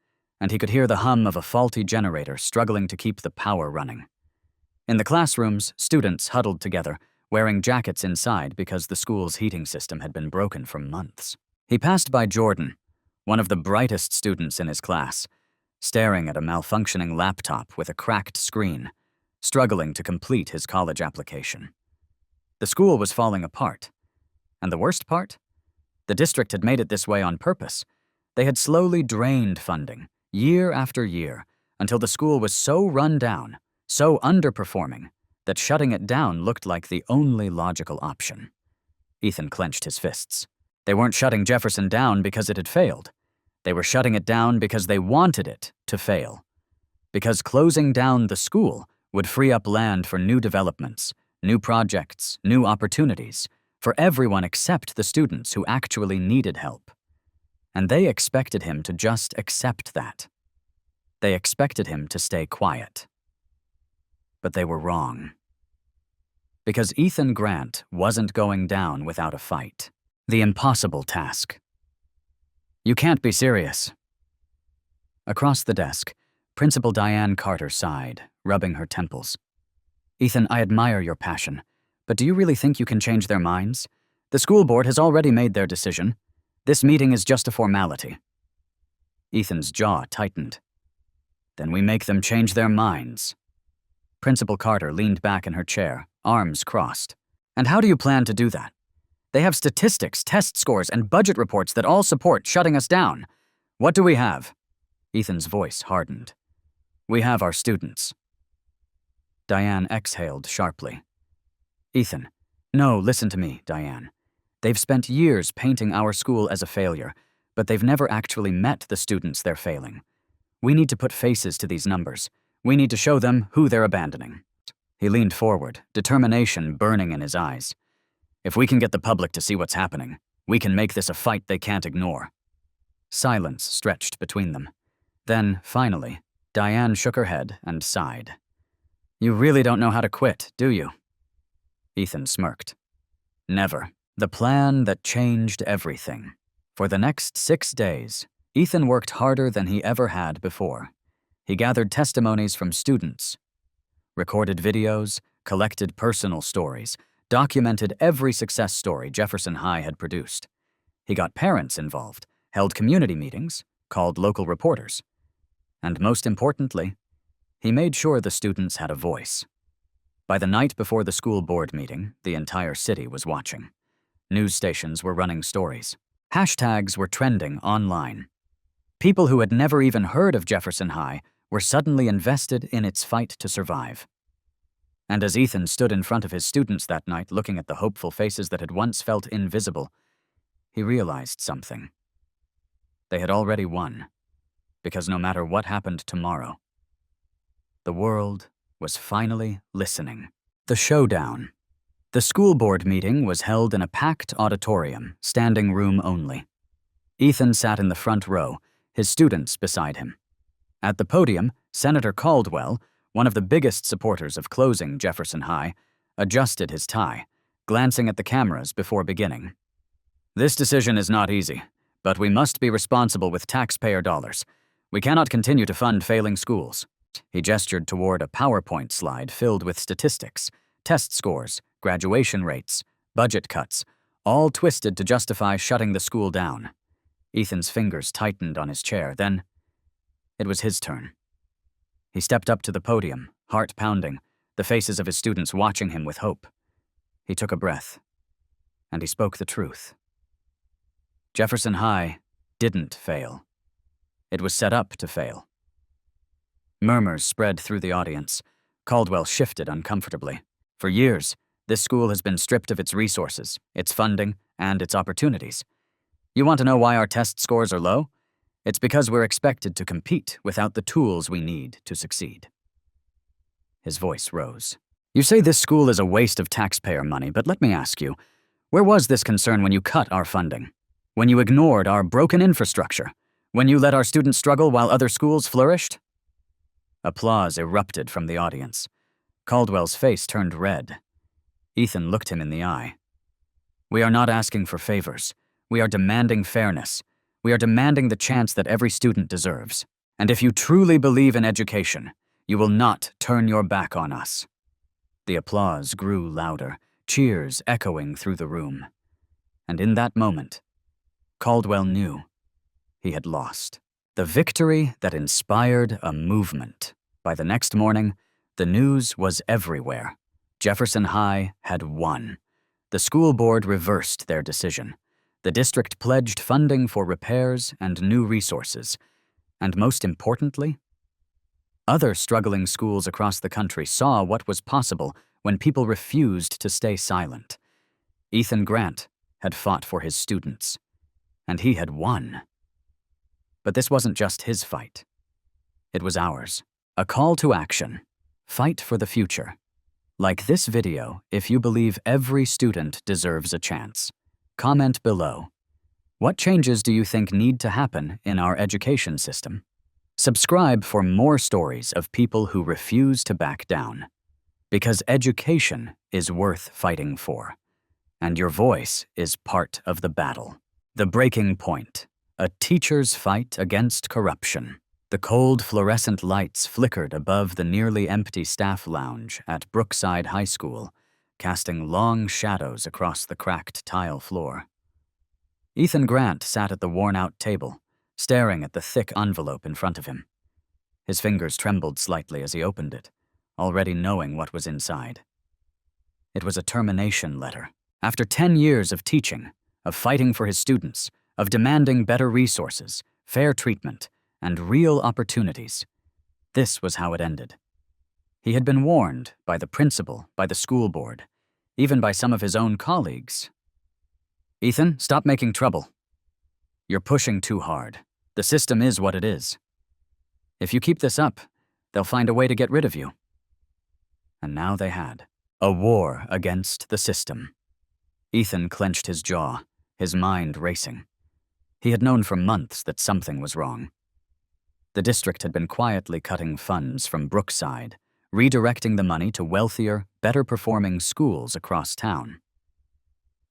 Speaker 1: and he could hear the hum of a faulty generator struggling to keep the power running. In the classrooms, students huddled together, wearing jackets inside because the school's heating system had been broken for months. He passed by Jordan, one of the brightest students in his class, staring at a malfunctioning laptop with a cracked screen, struggling to complete his college application. The school was falling apart. And the worst part? The district had made it this way on purpose. They had slowly drained funding, year after year, until the school was so run down, so underperforming, that shutting it down looked like the only logical option. Ethan clenched his fists. They weren't shutting Jefferson down because it had failed. They were shutting it down because they wanted it to fail. Because closing down the school would free up land for new developments, new projects, new opportunities, for everyone except the students who actually needed help. And they expected him to just accept that. They expected him to stay quiet. But they were wrong. Because Ethan Grant wasn't going down without a fight. The impossible task. You can't be serious. Across the desk, Principal Diane Carter sighed, rubbing her temples. Ethan, I admire your passion, but do you really think you can change their minds? The school board has already made their decision. This meeting is just a formality. Ethan's jaw tightened. Then we make them change their minds. Principal Carter leaned back in her chair, arms crossed. And how do you plan to do that? They have statistics, test scores, and budget reports that all support shutting us down. What do we have? Ethan's voice hardened. We have our students. Diane exhaled sharply. Ethan, no, listen to me, Diane. They've spent years painting our school as a failure, but they've never actually met the students they're failing. We need to put faces to these numbers. We need to show them who they're abandoning. He leaned forward, determination burning in his eyes. If we can get the public to see what's happening, we can make this a fight they can't ignore. Silence stretched between them. Then, finally, Diane shook her head and sighed. You really don't know how to quit, do you? Ethan smirked. Never. The plan that changed everything. For the next 6 days, Ethan worked harder than he ever had before. He gathered testimonies from students, recorded videos, collected personal stories, documented every success story Jefferson High had produced. He got parents involved, held community meetings, called local reporters. And most importantly, he made sure the students had a voice. By the night before the school board meeting, the entire city was watching. News stations were running stories. Hashtags were trending online. People who had never even heard of Jefferson High were suddenly invested in its fight to survive. And as Ethan stood in front of his students that night looking at the hopeful faces that had once felt invisible, he realized something. They had already won, because no matter what happened tomorrow, the world was finally listening. The showdown. The school board meeting was held in a packed auditorium, standing room only. Ethan sat in the front row, his students beside him. At the podium, Senator Caldwell, one of the biggest supporters of closing Jefferson High, adjusted his tie, glancing at the cameras before beginning. This decision is not easy, but we must be responsible with taxpayer dollars. We cannot continue to fund failing schools. He gestured toward a PowerPoint slide filled with statistics, test scores, graduation rates, budget cuts, all twisted to justify shutting the school down. Ethan's fingers tightened on his chair. Then it was his turn. He stepped up to the podium, heart pounding, the faces of his students watching him with hope. He took a breath, and he spoke the truth. Jefferson High didn't fail. It was set up to fail. Murmurs spread through the audience. Caldwell shifted uncomfortably. For years, this school has been stripped of its resources, its funding, and its opportunities. You want to know why our test scores are low? It's because we're expected to compete without the tools we need to succeed. His voice rose. You say this school is a waste of taxpayer money, but let me ask you, where was this concern when you cut our funding? When you ignored our broken infrastructure? When you let our students struggle while other schools flourished? Applause erupted from the audience. Caldwell's face turned red. Ethan looked him in the eye. We are not asking for favors. We are demanding fairness. We are demanding the chance that every student deserves. And if you truly believe in education, you will not turn your back on us. The applause grew louder, cheers echoing through the room. And in that moment, Caldwell knew he had lost. The victory that inspired a movement. By the next morning, the news was everywhere. Jefferson High had won. The school board reversed their decision. The district pledged funding for repairs and new resources. And most importantly, other struggling schools across the country saw what was possible when people refused to stay silent. Ethan Grant had fought for his students, and he had won. But this wasn't just his fight. It was ours. A call to action. Fight for the future. Like this video if you believe every student deserves a chance. Comment below. What changes do you think need to happen in our education system? Subscribe for more stories of people who refuse to back down. Because education is worth fighting for. And your voice is part of the battle. The breaking point. A teacher's fight against corruption. The cold fluorescent lights flickered above the nearly empty staff lounge at Brookside High School, casting long shadows across the cracked tile floor. Ethan Grant sat at the worn-out table, staring at the thick envelope in front of him. His fingers trembled slightly as he opened it, already knowing what was inside. It was a termination letter. After 10 years of teaching, of fighting for his students, of demanding better resources, fair treatment, and real opportunities, this was how it ended. He had been warned by the principal, by the school board, even by some of his own colleagues. Ethan, stop making trouble. You're pushing too hard. The system is what it is. If you keep this up, they'll find a way to get rid of you. And now they had. A war against the system. Ethan clenched his jaw, his mind racing. He had known for months that something was wrong. The district had been quietly cutting funds from Brookside, redirecting the money to wealthier, better-performing schools across town.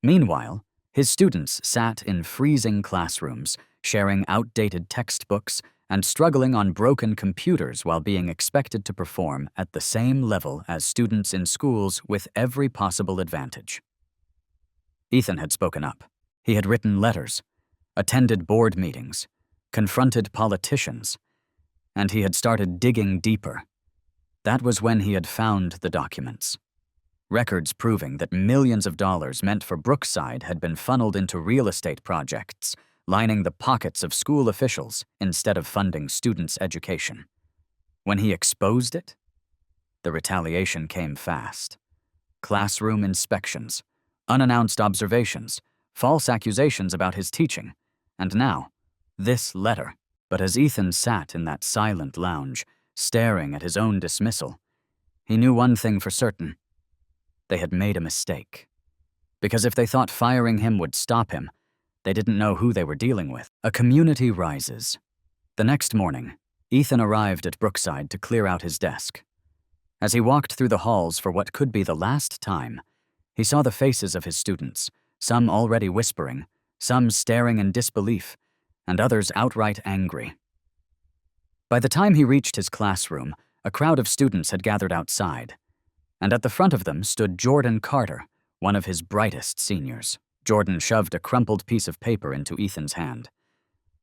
Speaker 1: Meanwhile, his students sat in freezing classrooms, sharing outdated textbooks and struggling on broken computers while being expected to perform at the same level as students in schools with every possible advantage. Ethan had spoken up. He had written letters, attended board meetings, confronted politicians, and he had started digging deeper. That was when he had found the documents. Records proving that millions of dollars meant for Brookside had been funneled into real estate projects, lining the pockets of school officials instead of funding students' education. When he exposed it, the retaliation came fast. Classroom inspections, unannounced observations, false accusations about his teaching, and now, this letter. But as Ethan sat in that silent lounge, staring at his own dismissal, he knew one thing for certain. They had made a mistake. Because if they thought firing him would stop him, they didn't know who they were dealing with. A community rises. The next morning, Ethan arrived at Brookside to clear out his desk. As he walked through the halls for what could be the last time, he saw the faces of his students, some already whispering, some staring in disbelief, and others outright angry. By the time he reached his classroom, a crowd of students had gathered outside, and at the front of them stood Jordan Carter, one of his brightest seniors. Jordan shoved a crumpled piece of paper into Ethan's hand.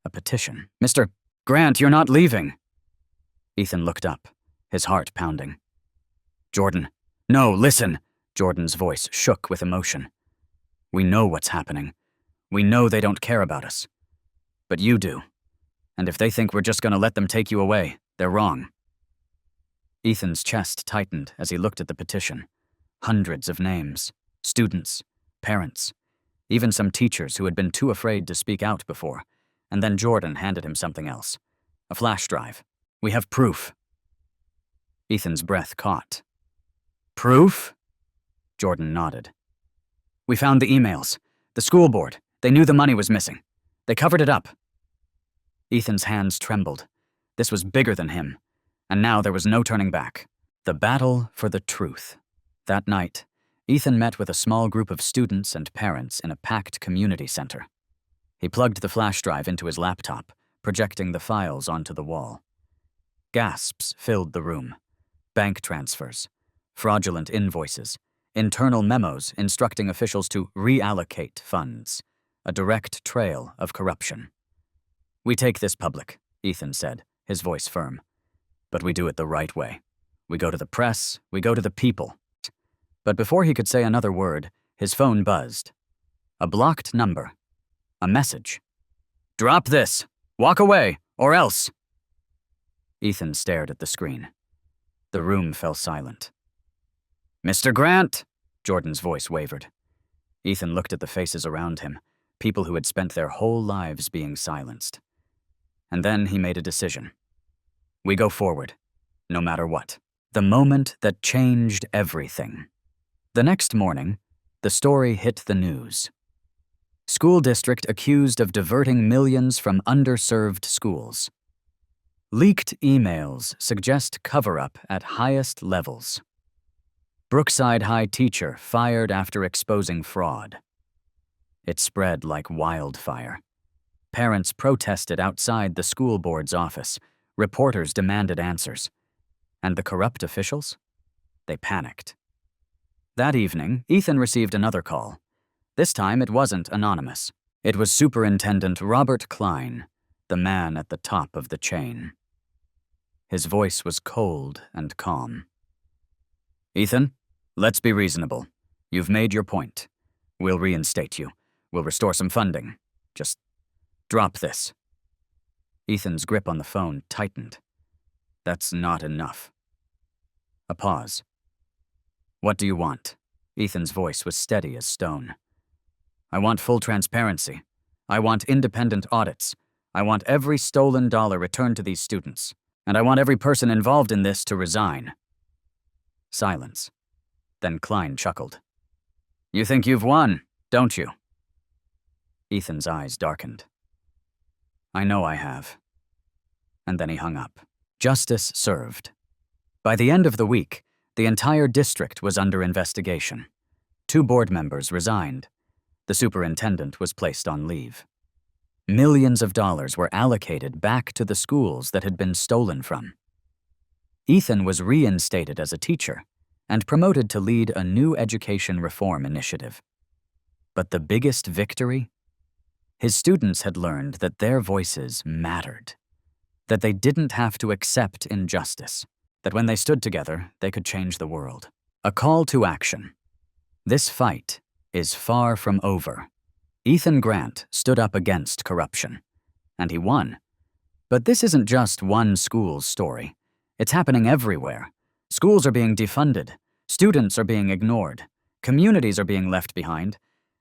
Speaker 1: A petition. "Mr. Grant, you're not leaving." Ethan looked up, his heart pounding. "Jordan, no, listen." Jordan's voice shook with emotion. "We know what's happening. We know they don't care about us. But you do. And if they think we're just going to let them take you away, they're wrong." Ethan's chest tightened as he looked at the petition. Hundreds of names. Students. Parents. Even some teachers who had been too afraid to speak out before. And then Jordan handed him something else. A flash drive. "We have proof." Ethan's breath caught. "Proof?" Jordan nodded. "We found the emails. The school board. They knew the money was missing. They covered it up." Ethan's hands trembled. This was bigger than him, and now there was no turning back. The battle for the truth. That night, Ethan met with a small group of students and parents in a packed community center. He plugged the flash drive into his laptop, projecting the files onto the wall. Gasps filled the room. Bank transfers, fraudulent invoices, internal memos instructing officials to reallocate funds, a direct trail of corruption. "We take this public," Ethan said, his voice firm. "But we do it the right way. We go to the press, we go to the people." But before he could say another word, his phone buzzed. A blocked number. A message. "Drop this! Walk away, or else!" Ethan stared at the screen. The room fell silent. "Mr. Grant!" Jordan's voice wavered. Ethan looked at the faces around him, people who had spent their whole lives being silenced. And then he made a decision. We go forward, no matter what. The moment that changed everything. The next morning, the story hit the news. School district accused of diverting millions from underserved schools. Leaked emails suggest cover-up at highest levels. Brookside High teacher fired after exposing fraud. It spread like wildfire. Parents protested outside the school board's office. Reporters demanded answers. And the corrupt officials? They panicked. That evening, Ethan received another call. This time it wasn't anonymous. It was Superintendent Robert Klein, the man at the top of the chain. His voice was cold and calm. "Ethan, let's be reasonable. You've made your point. We'll reinstate you. We'll restore some funding. Just drop this." Ethan's grip on the phone tightened. That's not enough. A pause. "What do you want?" Ethan's voice was steady as stone. "I want full transparency. I want independent audits. I want every stolen dollar returned to these students. And I want every person involved in this to resign." Silence. Then Klein chuckled. "You think you've won, don't you?" Ethan's eyes darkened. "I know I have." And then he hung up. Justice served. By the end of the week, the entire district was under investigation. 2 board members resigned. The superintendent was placed on leave. Millions of dollars were allocated back to the schools that had been stolen from. Ethan was reinstated as a teacher and promoted to lead a new education reform initiative. But the biggest victory? His students had learned that their voices mattered, that they didn't have to accept injustice, that when they stood together, they could change the world. A call to action. This fight is far from over. Ethan Grant stood up against corruption, and he won. But this isn't just one school's story. It's happening everywhere. Schools are being defunded, students are being ignored, communities are being left behind,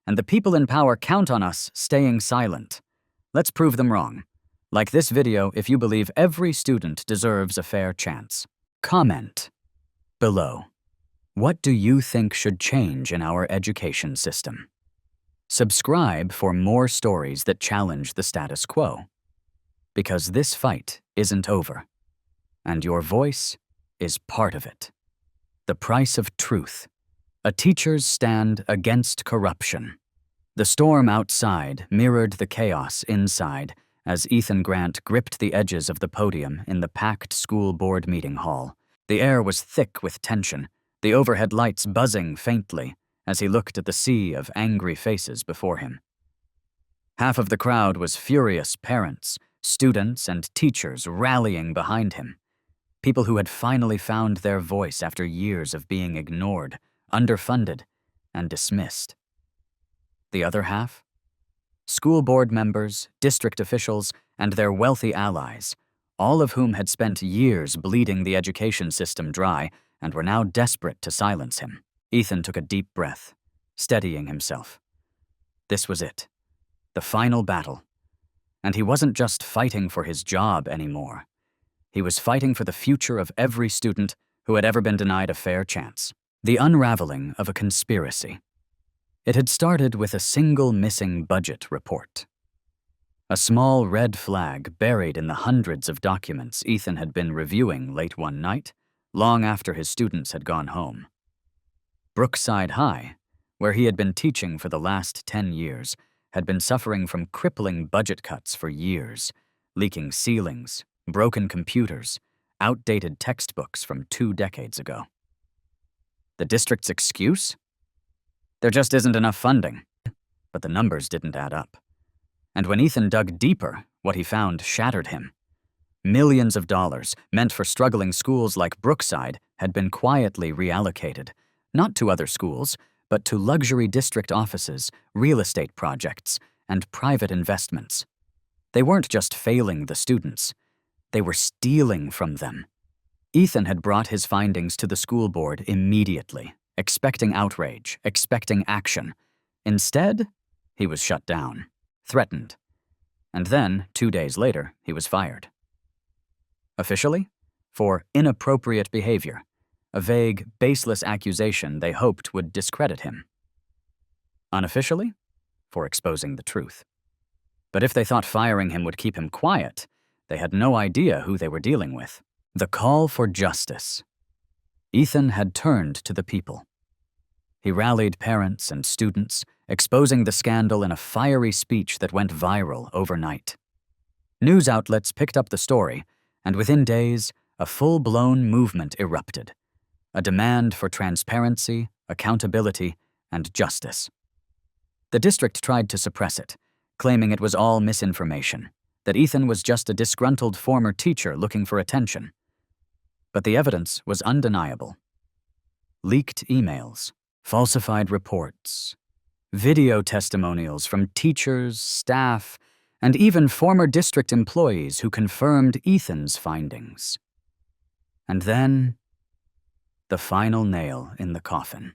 Speaker 1: and the people in power count on us staying silent. Let's prove them wrong. Like this video if you believe every student deserves a fair chance. Comment below. What do you think should change in our education system? Subscribe for more stories that challenge the status quo. Because this fight isn't over, and your voice is part of it. The price of truth. A teacher's stand against corruption. The storm outside mirrored the chaos inside as Ethan Grant gripped the edges of the podium in the packed school board meeting hall. The air was thick with tension, the overhead lights buzzing faintly as he looked at the sea of angry faces before him. Half of the crowd was furious parents, students, and teachers rallying behind him. People who had finally found their voice after years of being ignored, underfunded, and dismissed. The other half? School board members, district officials, and their wealthy allies, all of whom had spent years bleeding the education system dry and were now desperate to silence him. Ethan took a deep breath, steadying himself. This was it, the final battle. And he wasn't just fighting for his job anymore. He was fighting for the future of every student who had ever been denied a fair chance. The unraveling of a conspiracy. It had started with a single missing budget report. A small red flag buried in the hundreds of documents Ethan had been reviewing late one night, long after his students had gone home. Brookside High, where he had been teaching for the last 10 years, had been suffering from crippling budget cuts for years, leaking ceilings, broken computers, outdated textbooks from 2 decades ago. The district's excuse? There just isn't enough funding. But the numbers didn't add up. And when Ethan dug deeper, what he found shattered him. Millions of dollars, meant for struggling schools like Brookside, had been quietly reallocated, not to other schools, but to luxury district offices, real estate projects, and private investments. They weren't just failing the students. They were stealing from them. Ethan had brought his findings to the school board immediately, expecting outrage, expecting action. Instead, he was shut down, threatened, and then, 2 days later, he was fired. Officially, for inappropriate behavior, a vague, baseless accusation they hoped would discredit him. Unofficially, for exposing the truth. But if they thought firing him would keep him quiet, they had no idea who they were dealing with. The call for justice. Ethan had turned to the people. He rallied parents and students, exposing the scandal in a fiery speech that went viral overnight. News outlets picked up the story, and within days, a full-blown movement erupted. A demand for transparency, accountability, and justice. The district tried to suppress it, claiming it was all misinformation, that Ethan was just a disgruntled former teacher looking for attention. But the evidence was undeniable. Leaked emails, falsified reports, video testimonials from teachers, staff, and even former district employees who confirmed Ethan's findings. And then, the final nail in the coffin.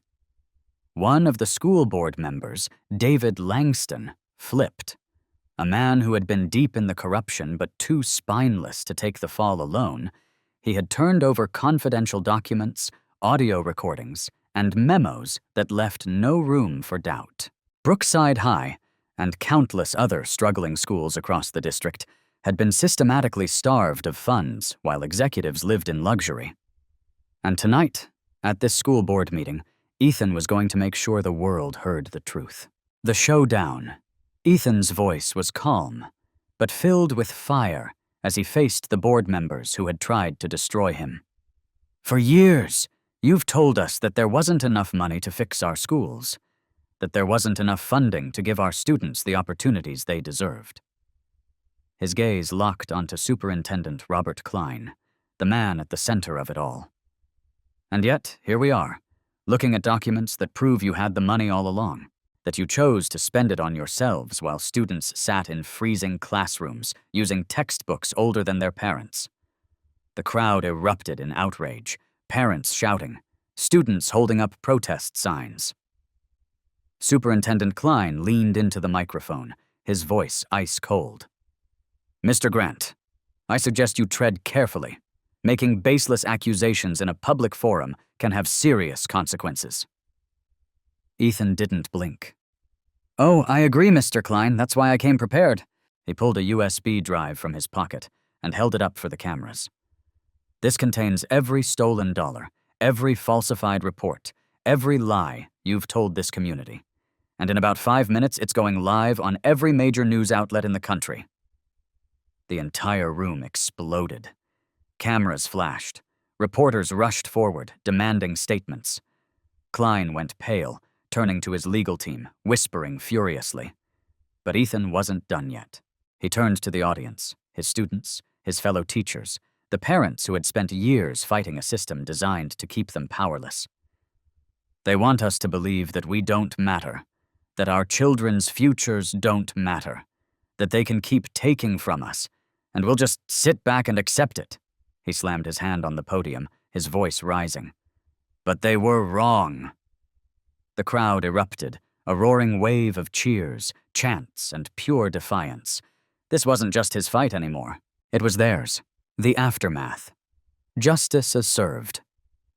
Speaker 1: One of the school board members, David Langston, flipped. A man who had been deep in the corruption but too spineless to take the fall alone, he had turned over confidential documents, audio recordings, and memos that left no room for doubt. Brookside High, and countless other struggling schools across the district, had been systematically starved of funds while executives lived in luxury. And tonight, at this school board meeting, Ethan was going to make sure the world heard the truth. The showdown. Ethan's voice was calm, but filled with fire as he faced the board members who had tried to destroy him. For years, you've told us that there wasn't enough money to fix our schools, that there wasn't enough funding to give our students the opportunities they deserved. His gaze locked onto Superintendent Robert Klein, the man at the center of it all. And yet, here we are, looking at documents that prove you had the money all along, that you chose to spend it on yourselves while students sat in freezing classrooms using textbooks older than their parents. The crowd erupted in outrage, parents shouting, students holding up protest signs. Superintendent Klein leaned into the microphone, his voice ice cold. Mr. Grant, I suggest you tread carefully. Making baseless accusations in a public forum can have serious consequences. Ethan didn't blink. Oh, I agree, Mr. Klein. That's why I came prepared. He pulled a USB drive from his pocket and held it up for the cameras. This contains every stolen dollar, every falsified report, every lie you've told this community. And in about 5 minutes, it's going live on every major news outlet in the country. The entire room exploded. Cameras flashed. Reporters rushed forward, demanding statements. Klein went pale, turning to his legal team, whispering furiously. But Ethan wasn't done yet. He turned to the audience, his students, his fellow teachers, the parents who had spent years fighting a system designed to keep them powerless. They want us to believe that we don't matter, that our children's futures don't matter, that they can keep taking from us, and we'll just sit back and accept it. He slammed his hand on the podium, his voice rising. But they were wrong. The crowd erupted, a roaring wave of cheers, chants, and pure defiance. This wasn't just his fight anymore. It was theirs. The aftermath. Justice is served.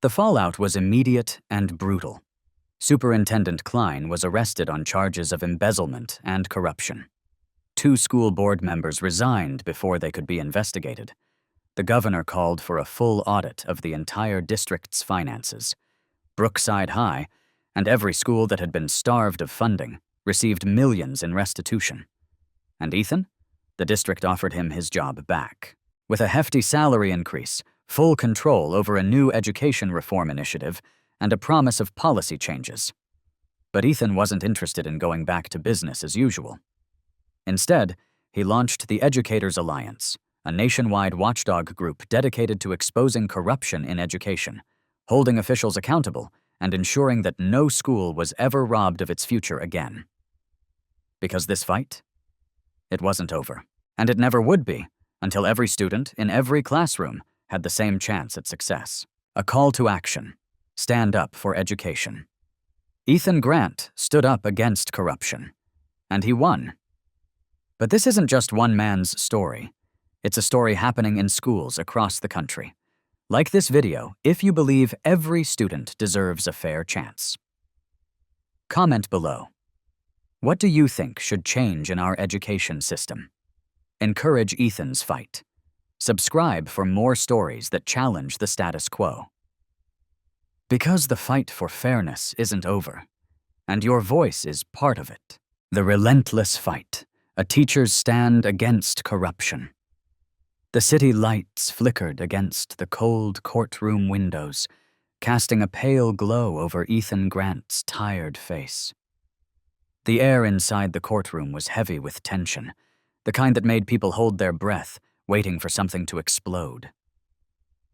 Speaker 1: The fallout was immediate and brutal. Superintendent Klein was arrested on charges of embezzlement and corruption. 2 school board members resigned before they could be investigated. The governor called for a full audit of the entire district's finances. Brookside High, and every school that had been starved of funding, received millions in restitution. And Ethan? The district offered him his job back. With a hefty salary increase, full control over a new education reform initiative, and a promise of policy changes. But Ethan wasn't interested in going back to business as usual. Instead, he launched the Educators Alliance, a nationwide watchdog group dedicated to exposing corruption in education, holding officials accountable, and ensuring that no school was ever robbed of its future again. Because this fight? It wasn't over, and it never would be, until every student in every classroom had the same chance at success. A call to action. Stand up for education. Ethan Grant stood up against corruption, and he won. But this isn't just one man's story. It's a story happening in schools across the country. Like this video if you believe every student deserves a fair chance. Comment below. What do you think should change in our education system? Encourage Ethan's fight. Subscribe for more stories that challenge the status quo. Because the fight for fairness isn't over, and your voice is part of it. The relentless fight, a teacher's stand against corruption. The city lights flickered against the cold courtroom windows, casting a pale glow over Ethan Grant's tired face. The air inside the courtroom was heavy with tension, the kind that made people hold their breath, waiting for something to explode.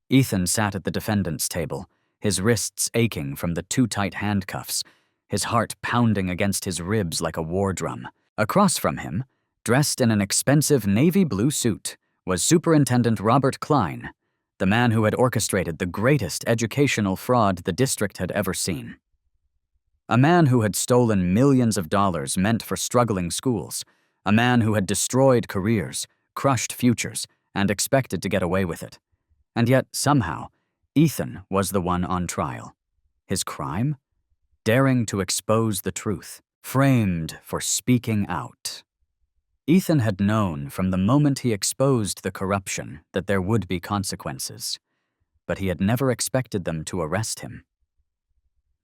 Speaker 1: Ethan sat at the defendant's table, his wrists aching from the too tight handcuffs, his heart pounding against his ribs like a war drum. Across from him, dressed in an expensive navy blue suit, was Superintendent Robert Klein, the man who had orchestrated the greatest educational fraud the district had ever seen. A man who had stolen millions of dollars meant for struggling schools, a man who had destroyed careers, crushed futures, and expected to get away with it. And yet, somehow, Ethan was the one on trial. His crime? Daring to expose the truth, framed for speaking out. Ethan had known from the moment he exposed the corruption that there would be consequences, but he had never expected them to arrest him.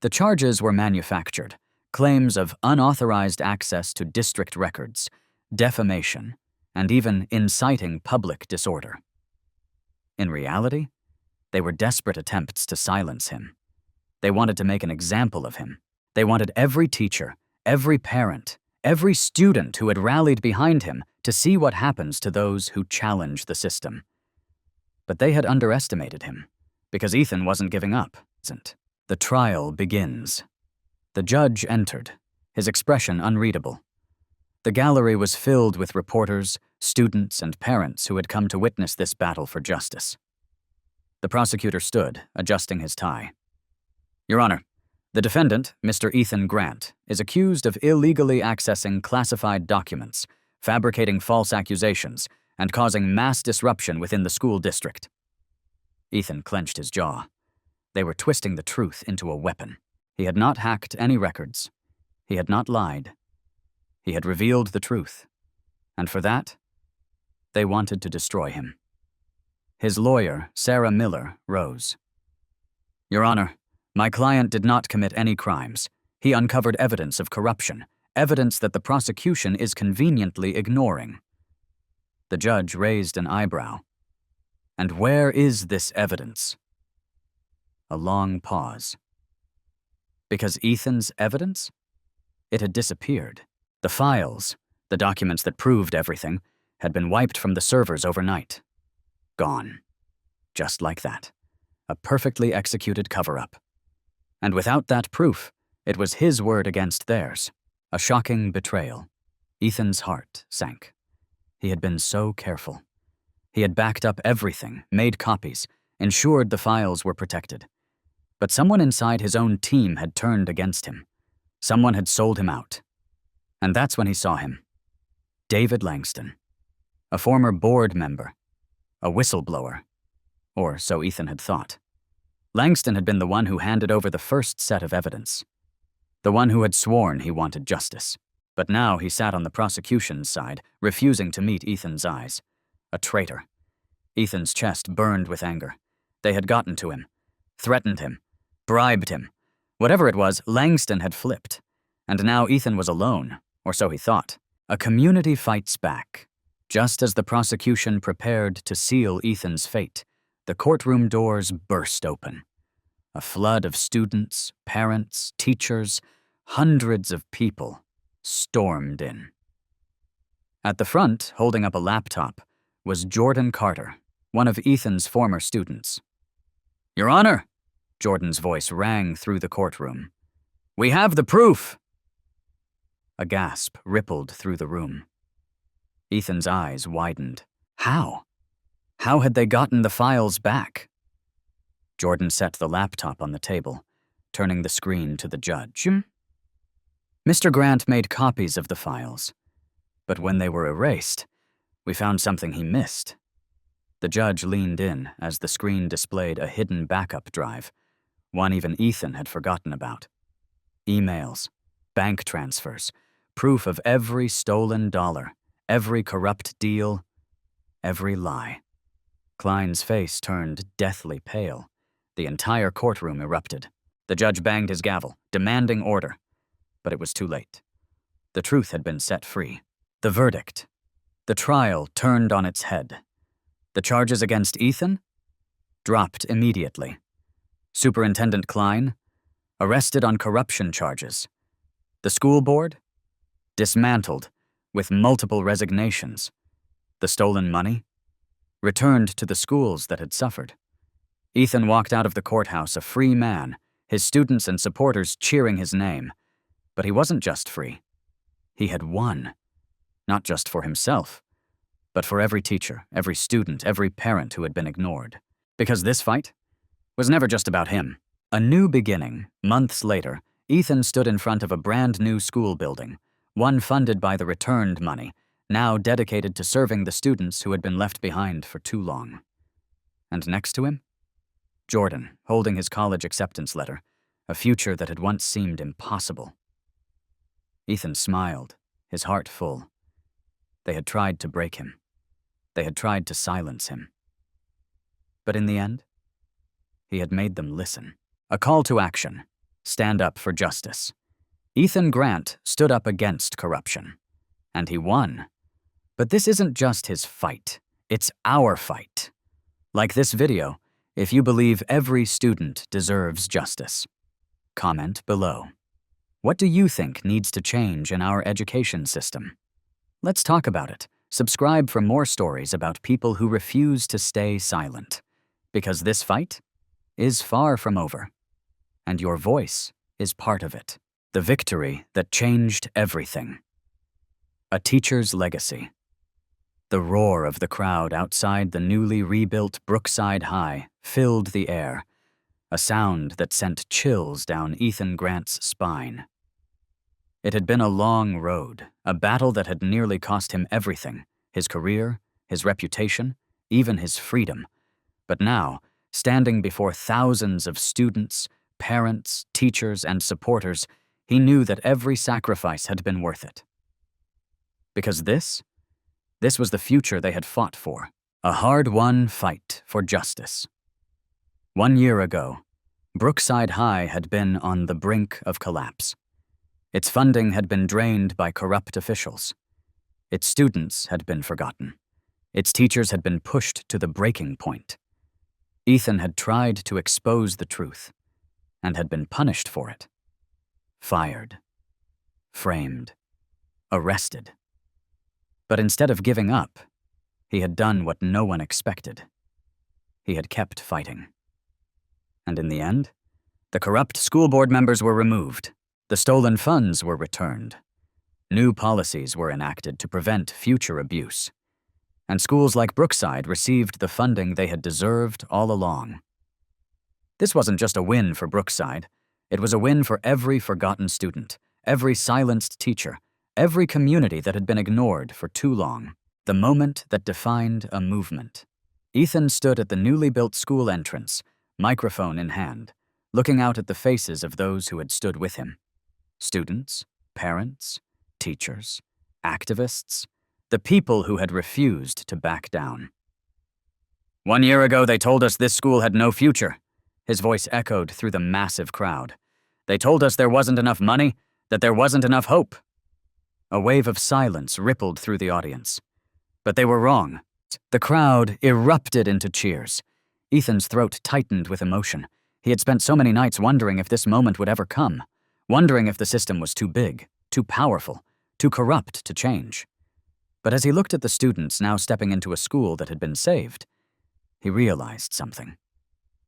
Speaker 1: The charges were manufactured, claims of unauthorized access to district records, defamation, and even inciting public disorder. In reality, they were desperate attempts to silence him. They wanted to make an example of him. They wanted every teacher, every parent, every student who had rallied behind him to see what happens to those who challenge the system. But they had underestimated him, because Ethan wasn't giving up. The trial begins. The judge entered, his expression unreadable. The gallery was filled with reporters, students, and parents who had come to witness this battle for justice. The prosecutor stood, adjusting his tie. Your Honor, the defendant, Mr. Ethan Grant, is accused of illegally accessing classified documents, fabricating false accusations, and causing mass disruption within the school district. Ethan clenched his jaw. They were twisting the truth into a weapon. He had not hacked any records. He had not lied. He had revealed the truth. And for that, they wanted to destroy him. His lawyer, Sarah Miller, rose. Your Honor, my client did not commit any crimes. He uncovered evidence of corruption, evidence that the prosecution is conveniently ignoring. The judge raised an eyebrow. And where is this evidence? A long pause. Because Ethan's evidence? It had disappeared. The files, the documents that proved everything, had been wiped from the servers overnight. Gone. Just like that. A perfectly executed cover-up. And without that proof, it was his word against theirs. A shocking betrayal. Ethan's heart sank. He had been so careful. He had backed up everything, made copies, ensured the files were protected. But someone inside his own team had turned against him. Someone had sold him out. And that's when he saw him. David Langston. A former board member. A whistleblower. Or so Ethan had thought. Langston had been the one who handed over the first set of evidence. The one who had sworn he wanted justice. But now he sat on the prosecution's side, refusing to meet Ethan's eyes. A traitor. Ethan's chest burned with anger. They had gotten to him. Threatened him. Bribed him. Whatever it was, Langston had flipped. And now Ethan was alone, or so he thought. A community fights back. Just as the prosecution prepared to seal Ethan's fate, the courtroom doors burst open. A flood of students, parents, teachers, hundreds of people stormed in. At the front, holding up a laptop, was Jordan Carter, one of Ethan's former students. Your Honor, Jordan's voice rang through the courtroom. We have the proof. A gasp rippled through the room. Ethan's eyes widened. How? How had they gotten the files back? Jordan set the laptop on the table, turning the screen to the judge. Mr. Grant made copies of the files, but when they were erased, we found something he missed. The judge leaned in as the screen displayed a hidden backup drive, one even Ethan had forgotten about. Emails, bank transfers, proof of every stolen dollar, every corrupt deal, every lie. Klein's face turned deathly pale. The entire courtroom erupted. The judge banged his gavel, demanding order. But it was too late. The truth had been set free. The verdict. The trial turned on its head. The charges against Ethan? Dropped immediately. Superintendent Klein? Arrested on corruption charges. The school board? Dismantled, with multiple resignations. The stolen money? Returned to the schools that had suffered. Ethan walked out of the courthouse a free man, his students and supporters cheering his name. But he wasn't just free. He had won. Not just for himself, but for every teacher, every student, every parent who had been ignored. Because this fight was never just about him. A new beginning. Months later, Ethan stood in front of a brand new school building, one funded by the returned money, now dedicated to serving the students who had been left behind for too long. And next to him, Jordan, holding his college acceptance letter, a future that had once seemed impossible. Ethan smiled, his heart full. They had tried to break him. They had tried to silence him. But in the end, he had made them listen. A call to action. Stand up for justice. Ethan Grant stood up against corruption. And he won. But this isn't just his fight. It's our fight. Like this video, if you believe every student deserves justice. Comment below. What do you think needs to change in our education system? Let's talk about it. Subscribe for more stories about people who refuse to stay silent. Because this fight is far from over. And your voice is part of it. The victory that changed everything. A teacher's legacy. The roar of the crowd outside the newly rebuilt Brookside High filled the air, a sound that sent chills down Ethan Grant's spine. It had been a long road, a battle that had nearly cost him everything, his career, his reputation, even his freedom. But now, standing before thousands of students, parents, teachers, and supporters, he knew that every sacrifice had been worth it. Because this was the future they had fought for, a hard-won fight for justice. 1 year ago, Brookside High had been on the brink of collapse. Its funding had been drained by corrupt officials. Its students had been forgotten. Its teachers had been pushed to the breaking point. Ethan had tried to expose the truth and had been punished for it. Fired, framed, arrested. But instead of giving up, he had done what no one expected. He had kept fighting. And in the end, the corrupt school board members were removed. The stolen funds were returned. New policies were enacted to prevent future abuse. And schools like Brookside received the funding they had deserved all along. This wasn't just a win for Brookside. It was a win for every forgotten student, every silenced teacher, every community that had been ignored for too long. The moment that defined a movement. Ethan stood at the newly built school entrance, microphone in hand, looking out at the faces of those who had stood with him. Students, parents, teachers, activists, the people who had refused to back down. 1 year ago, they told us this school had no future. His voice echoed through the massive crowd. They told us there wasn't enough money, that there wasn't enough hope. A wave of silence rippled through the audience. But they were wrong. The crowd erupted into cheers. Ethan's throat tightened with emotion. He had spent so many nights wondering if this moment would ever come, wondering if the system was too big, too powerful, too corrupt to change. But as he looked at the students now stepping into a school that had been saved, he realized something.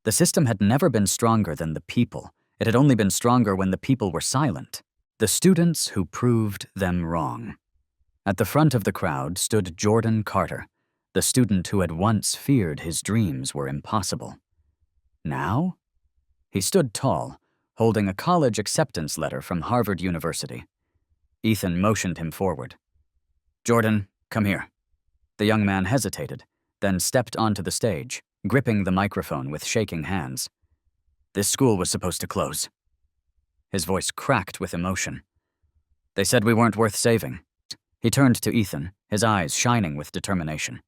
Speaker 1: The system had never been stronger than the people. It had only been stronger when the people were silent. The students who proved them wrong. At the front of the crowd stood Jordan Carter, the student who had once feared his dreams were impossible. Now, he stood tall, holding a college acceptance letter from Harvard University. Ethan motioned him forward. "Jordan, come here." The young man hesitated, then stepped onto the stage, gripping the microphone with shaking hands. "This school was supposed to close." His voice cracked with emotion. "They said we weren't worth saving." He turned to Ethan, his eyes shining with determination.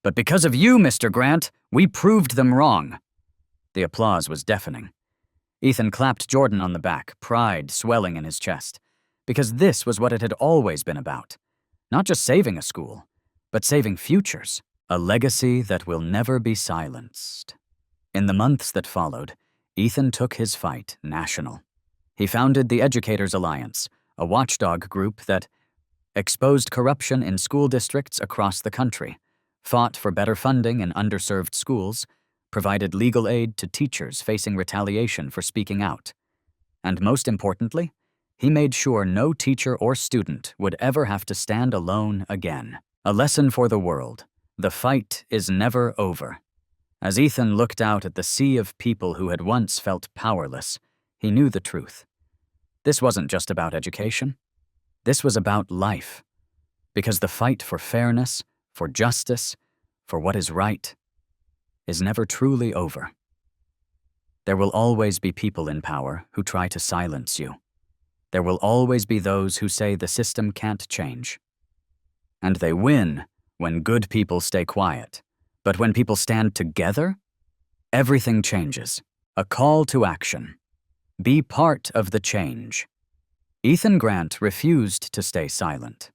Speaker 1: "But because of you, Mr. Grant, we proved them wrong." The applause was deafening. Ethan clapped Jordan on the back, pride swelling in his chest, because this was what it had always been about. Not just saving a school, but saving futures, a legacy that will never be silenced. In the months that followed, Ethan took his fight national. He founded the Educators Alliance, a watchdog group that exposed corruption in school districts across the country, fought for better funding in underserved schools, provided legal aid to teachers facing retaliation for speaking out. And most importantly, he made sure no teacher or student would ever have to stand alone again. A lesson for the world: the fight is never over. As Ethan looked out at the sea of people who had once felt powerless, he knew the truth. This wasn't just about education. This was about life. Because the fight for fairness, for justice, for what is right, is never truly over. There will always be people in power who try to silence you. There will always be those who say the system can't change. And they win when good people stay quiet. But when people stand together, everything changes. A call to action. Be part of the change. Ethan Grant refused to stay silent.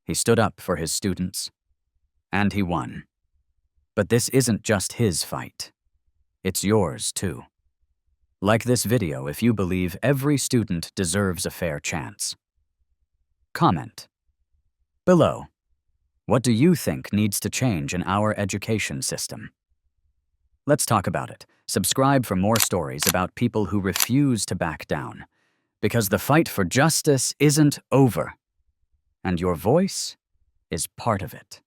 Speaker 1: He stood up for his students, and he won. But this isn't just his fight. It's yours, too. Like this video if you believe every student deserves a fair chance. Comment below. What do you think needs to change in our education system? Let's talk about it. Subscribe for more stories about people who refuse to back down. Because the fight for justice isn't over. And your voice is part of it.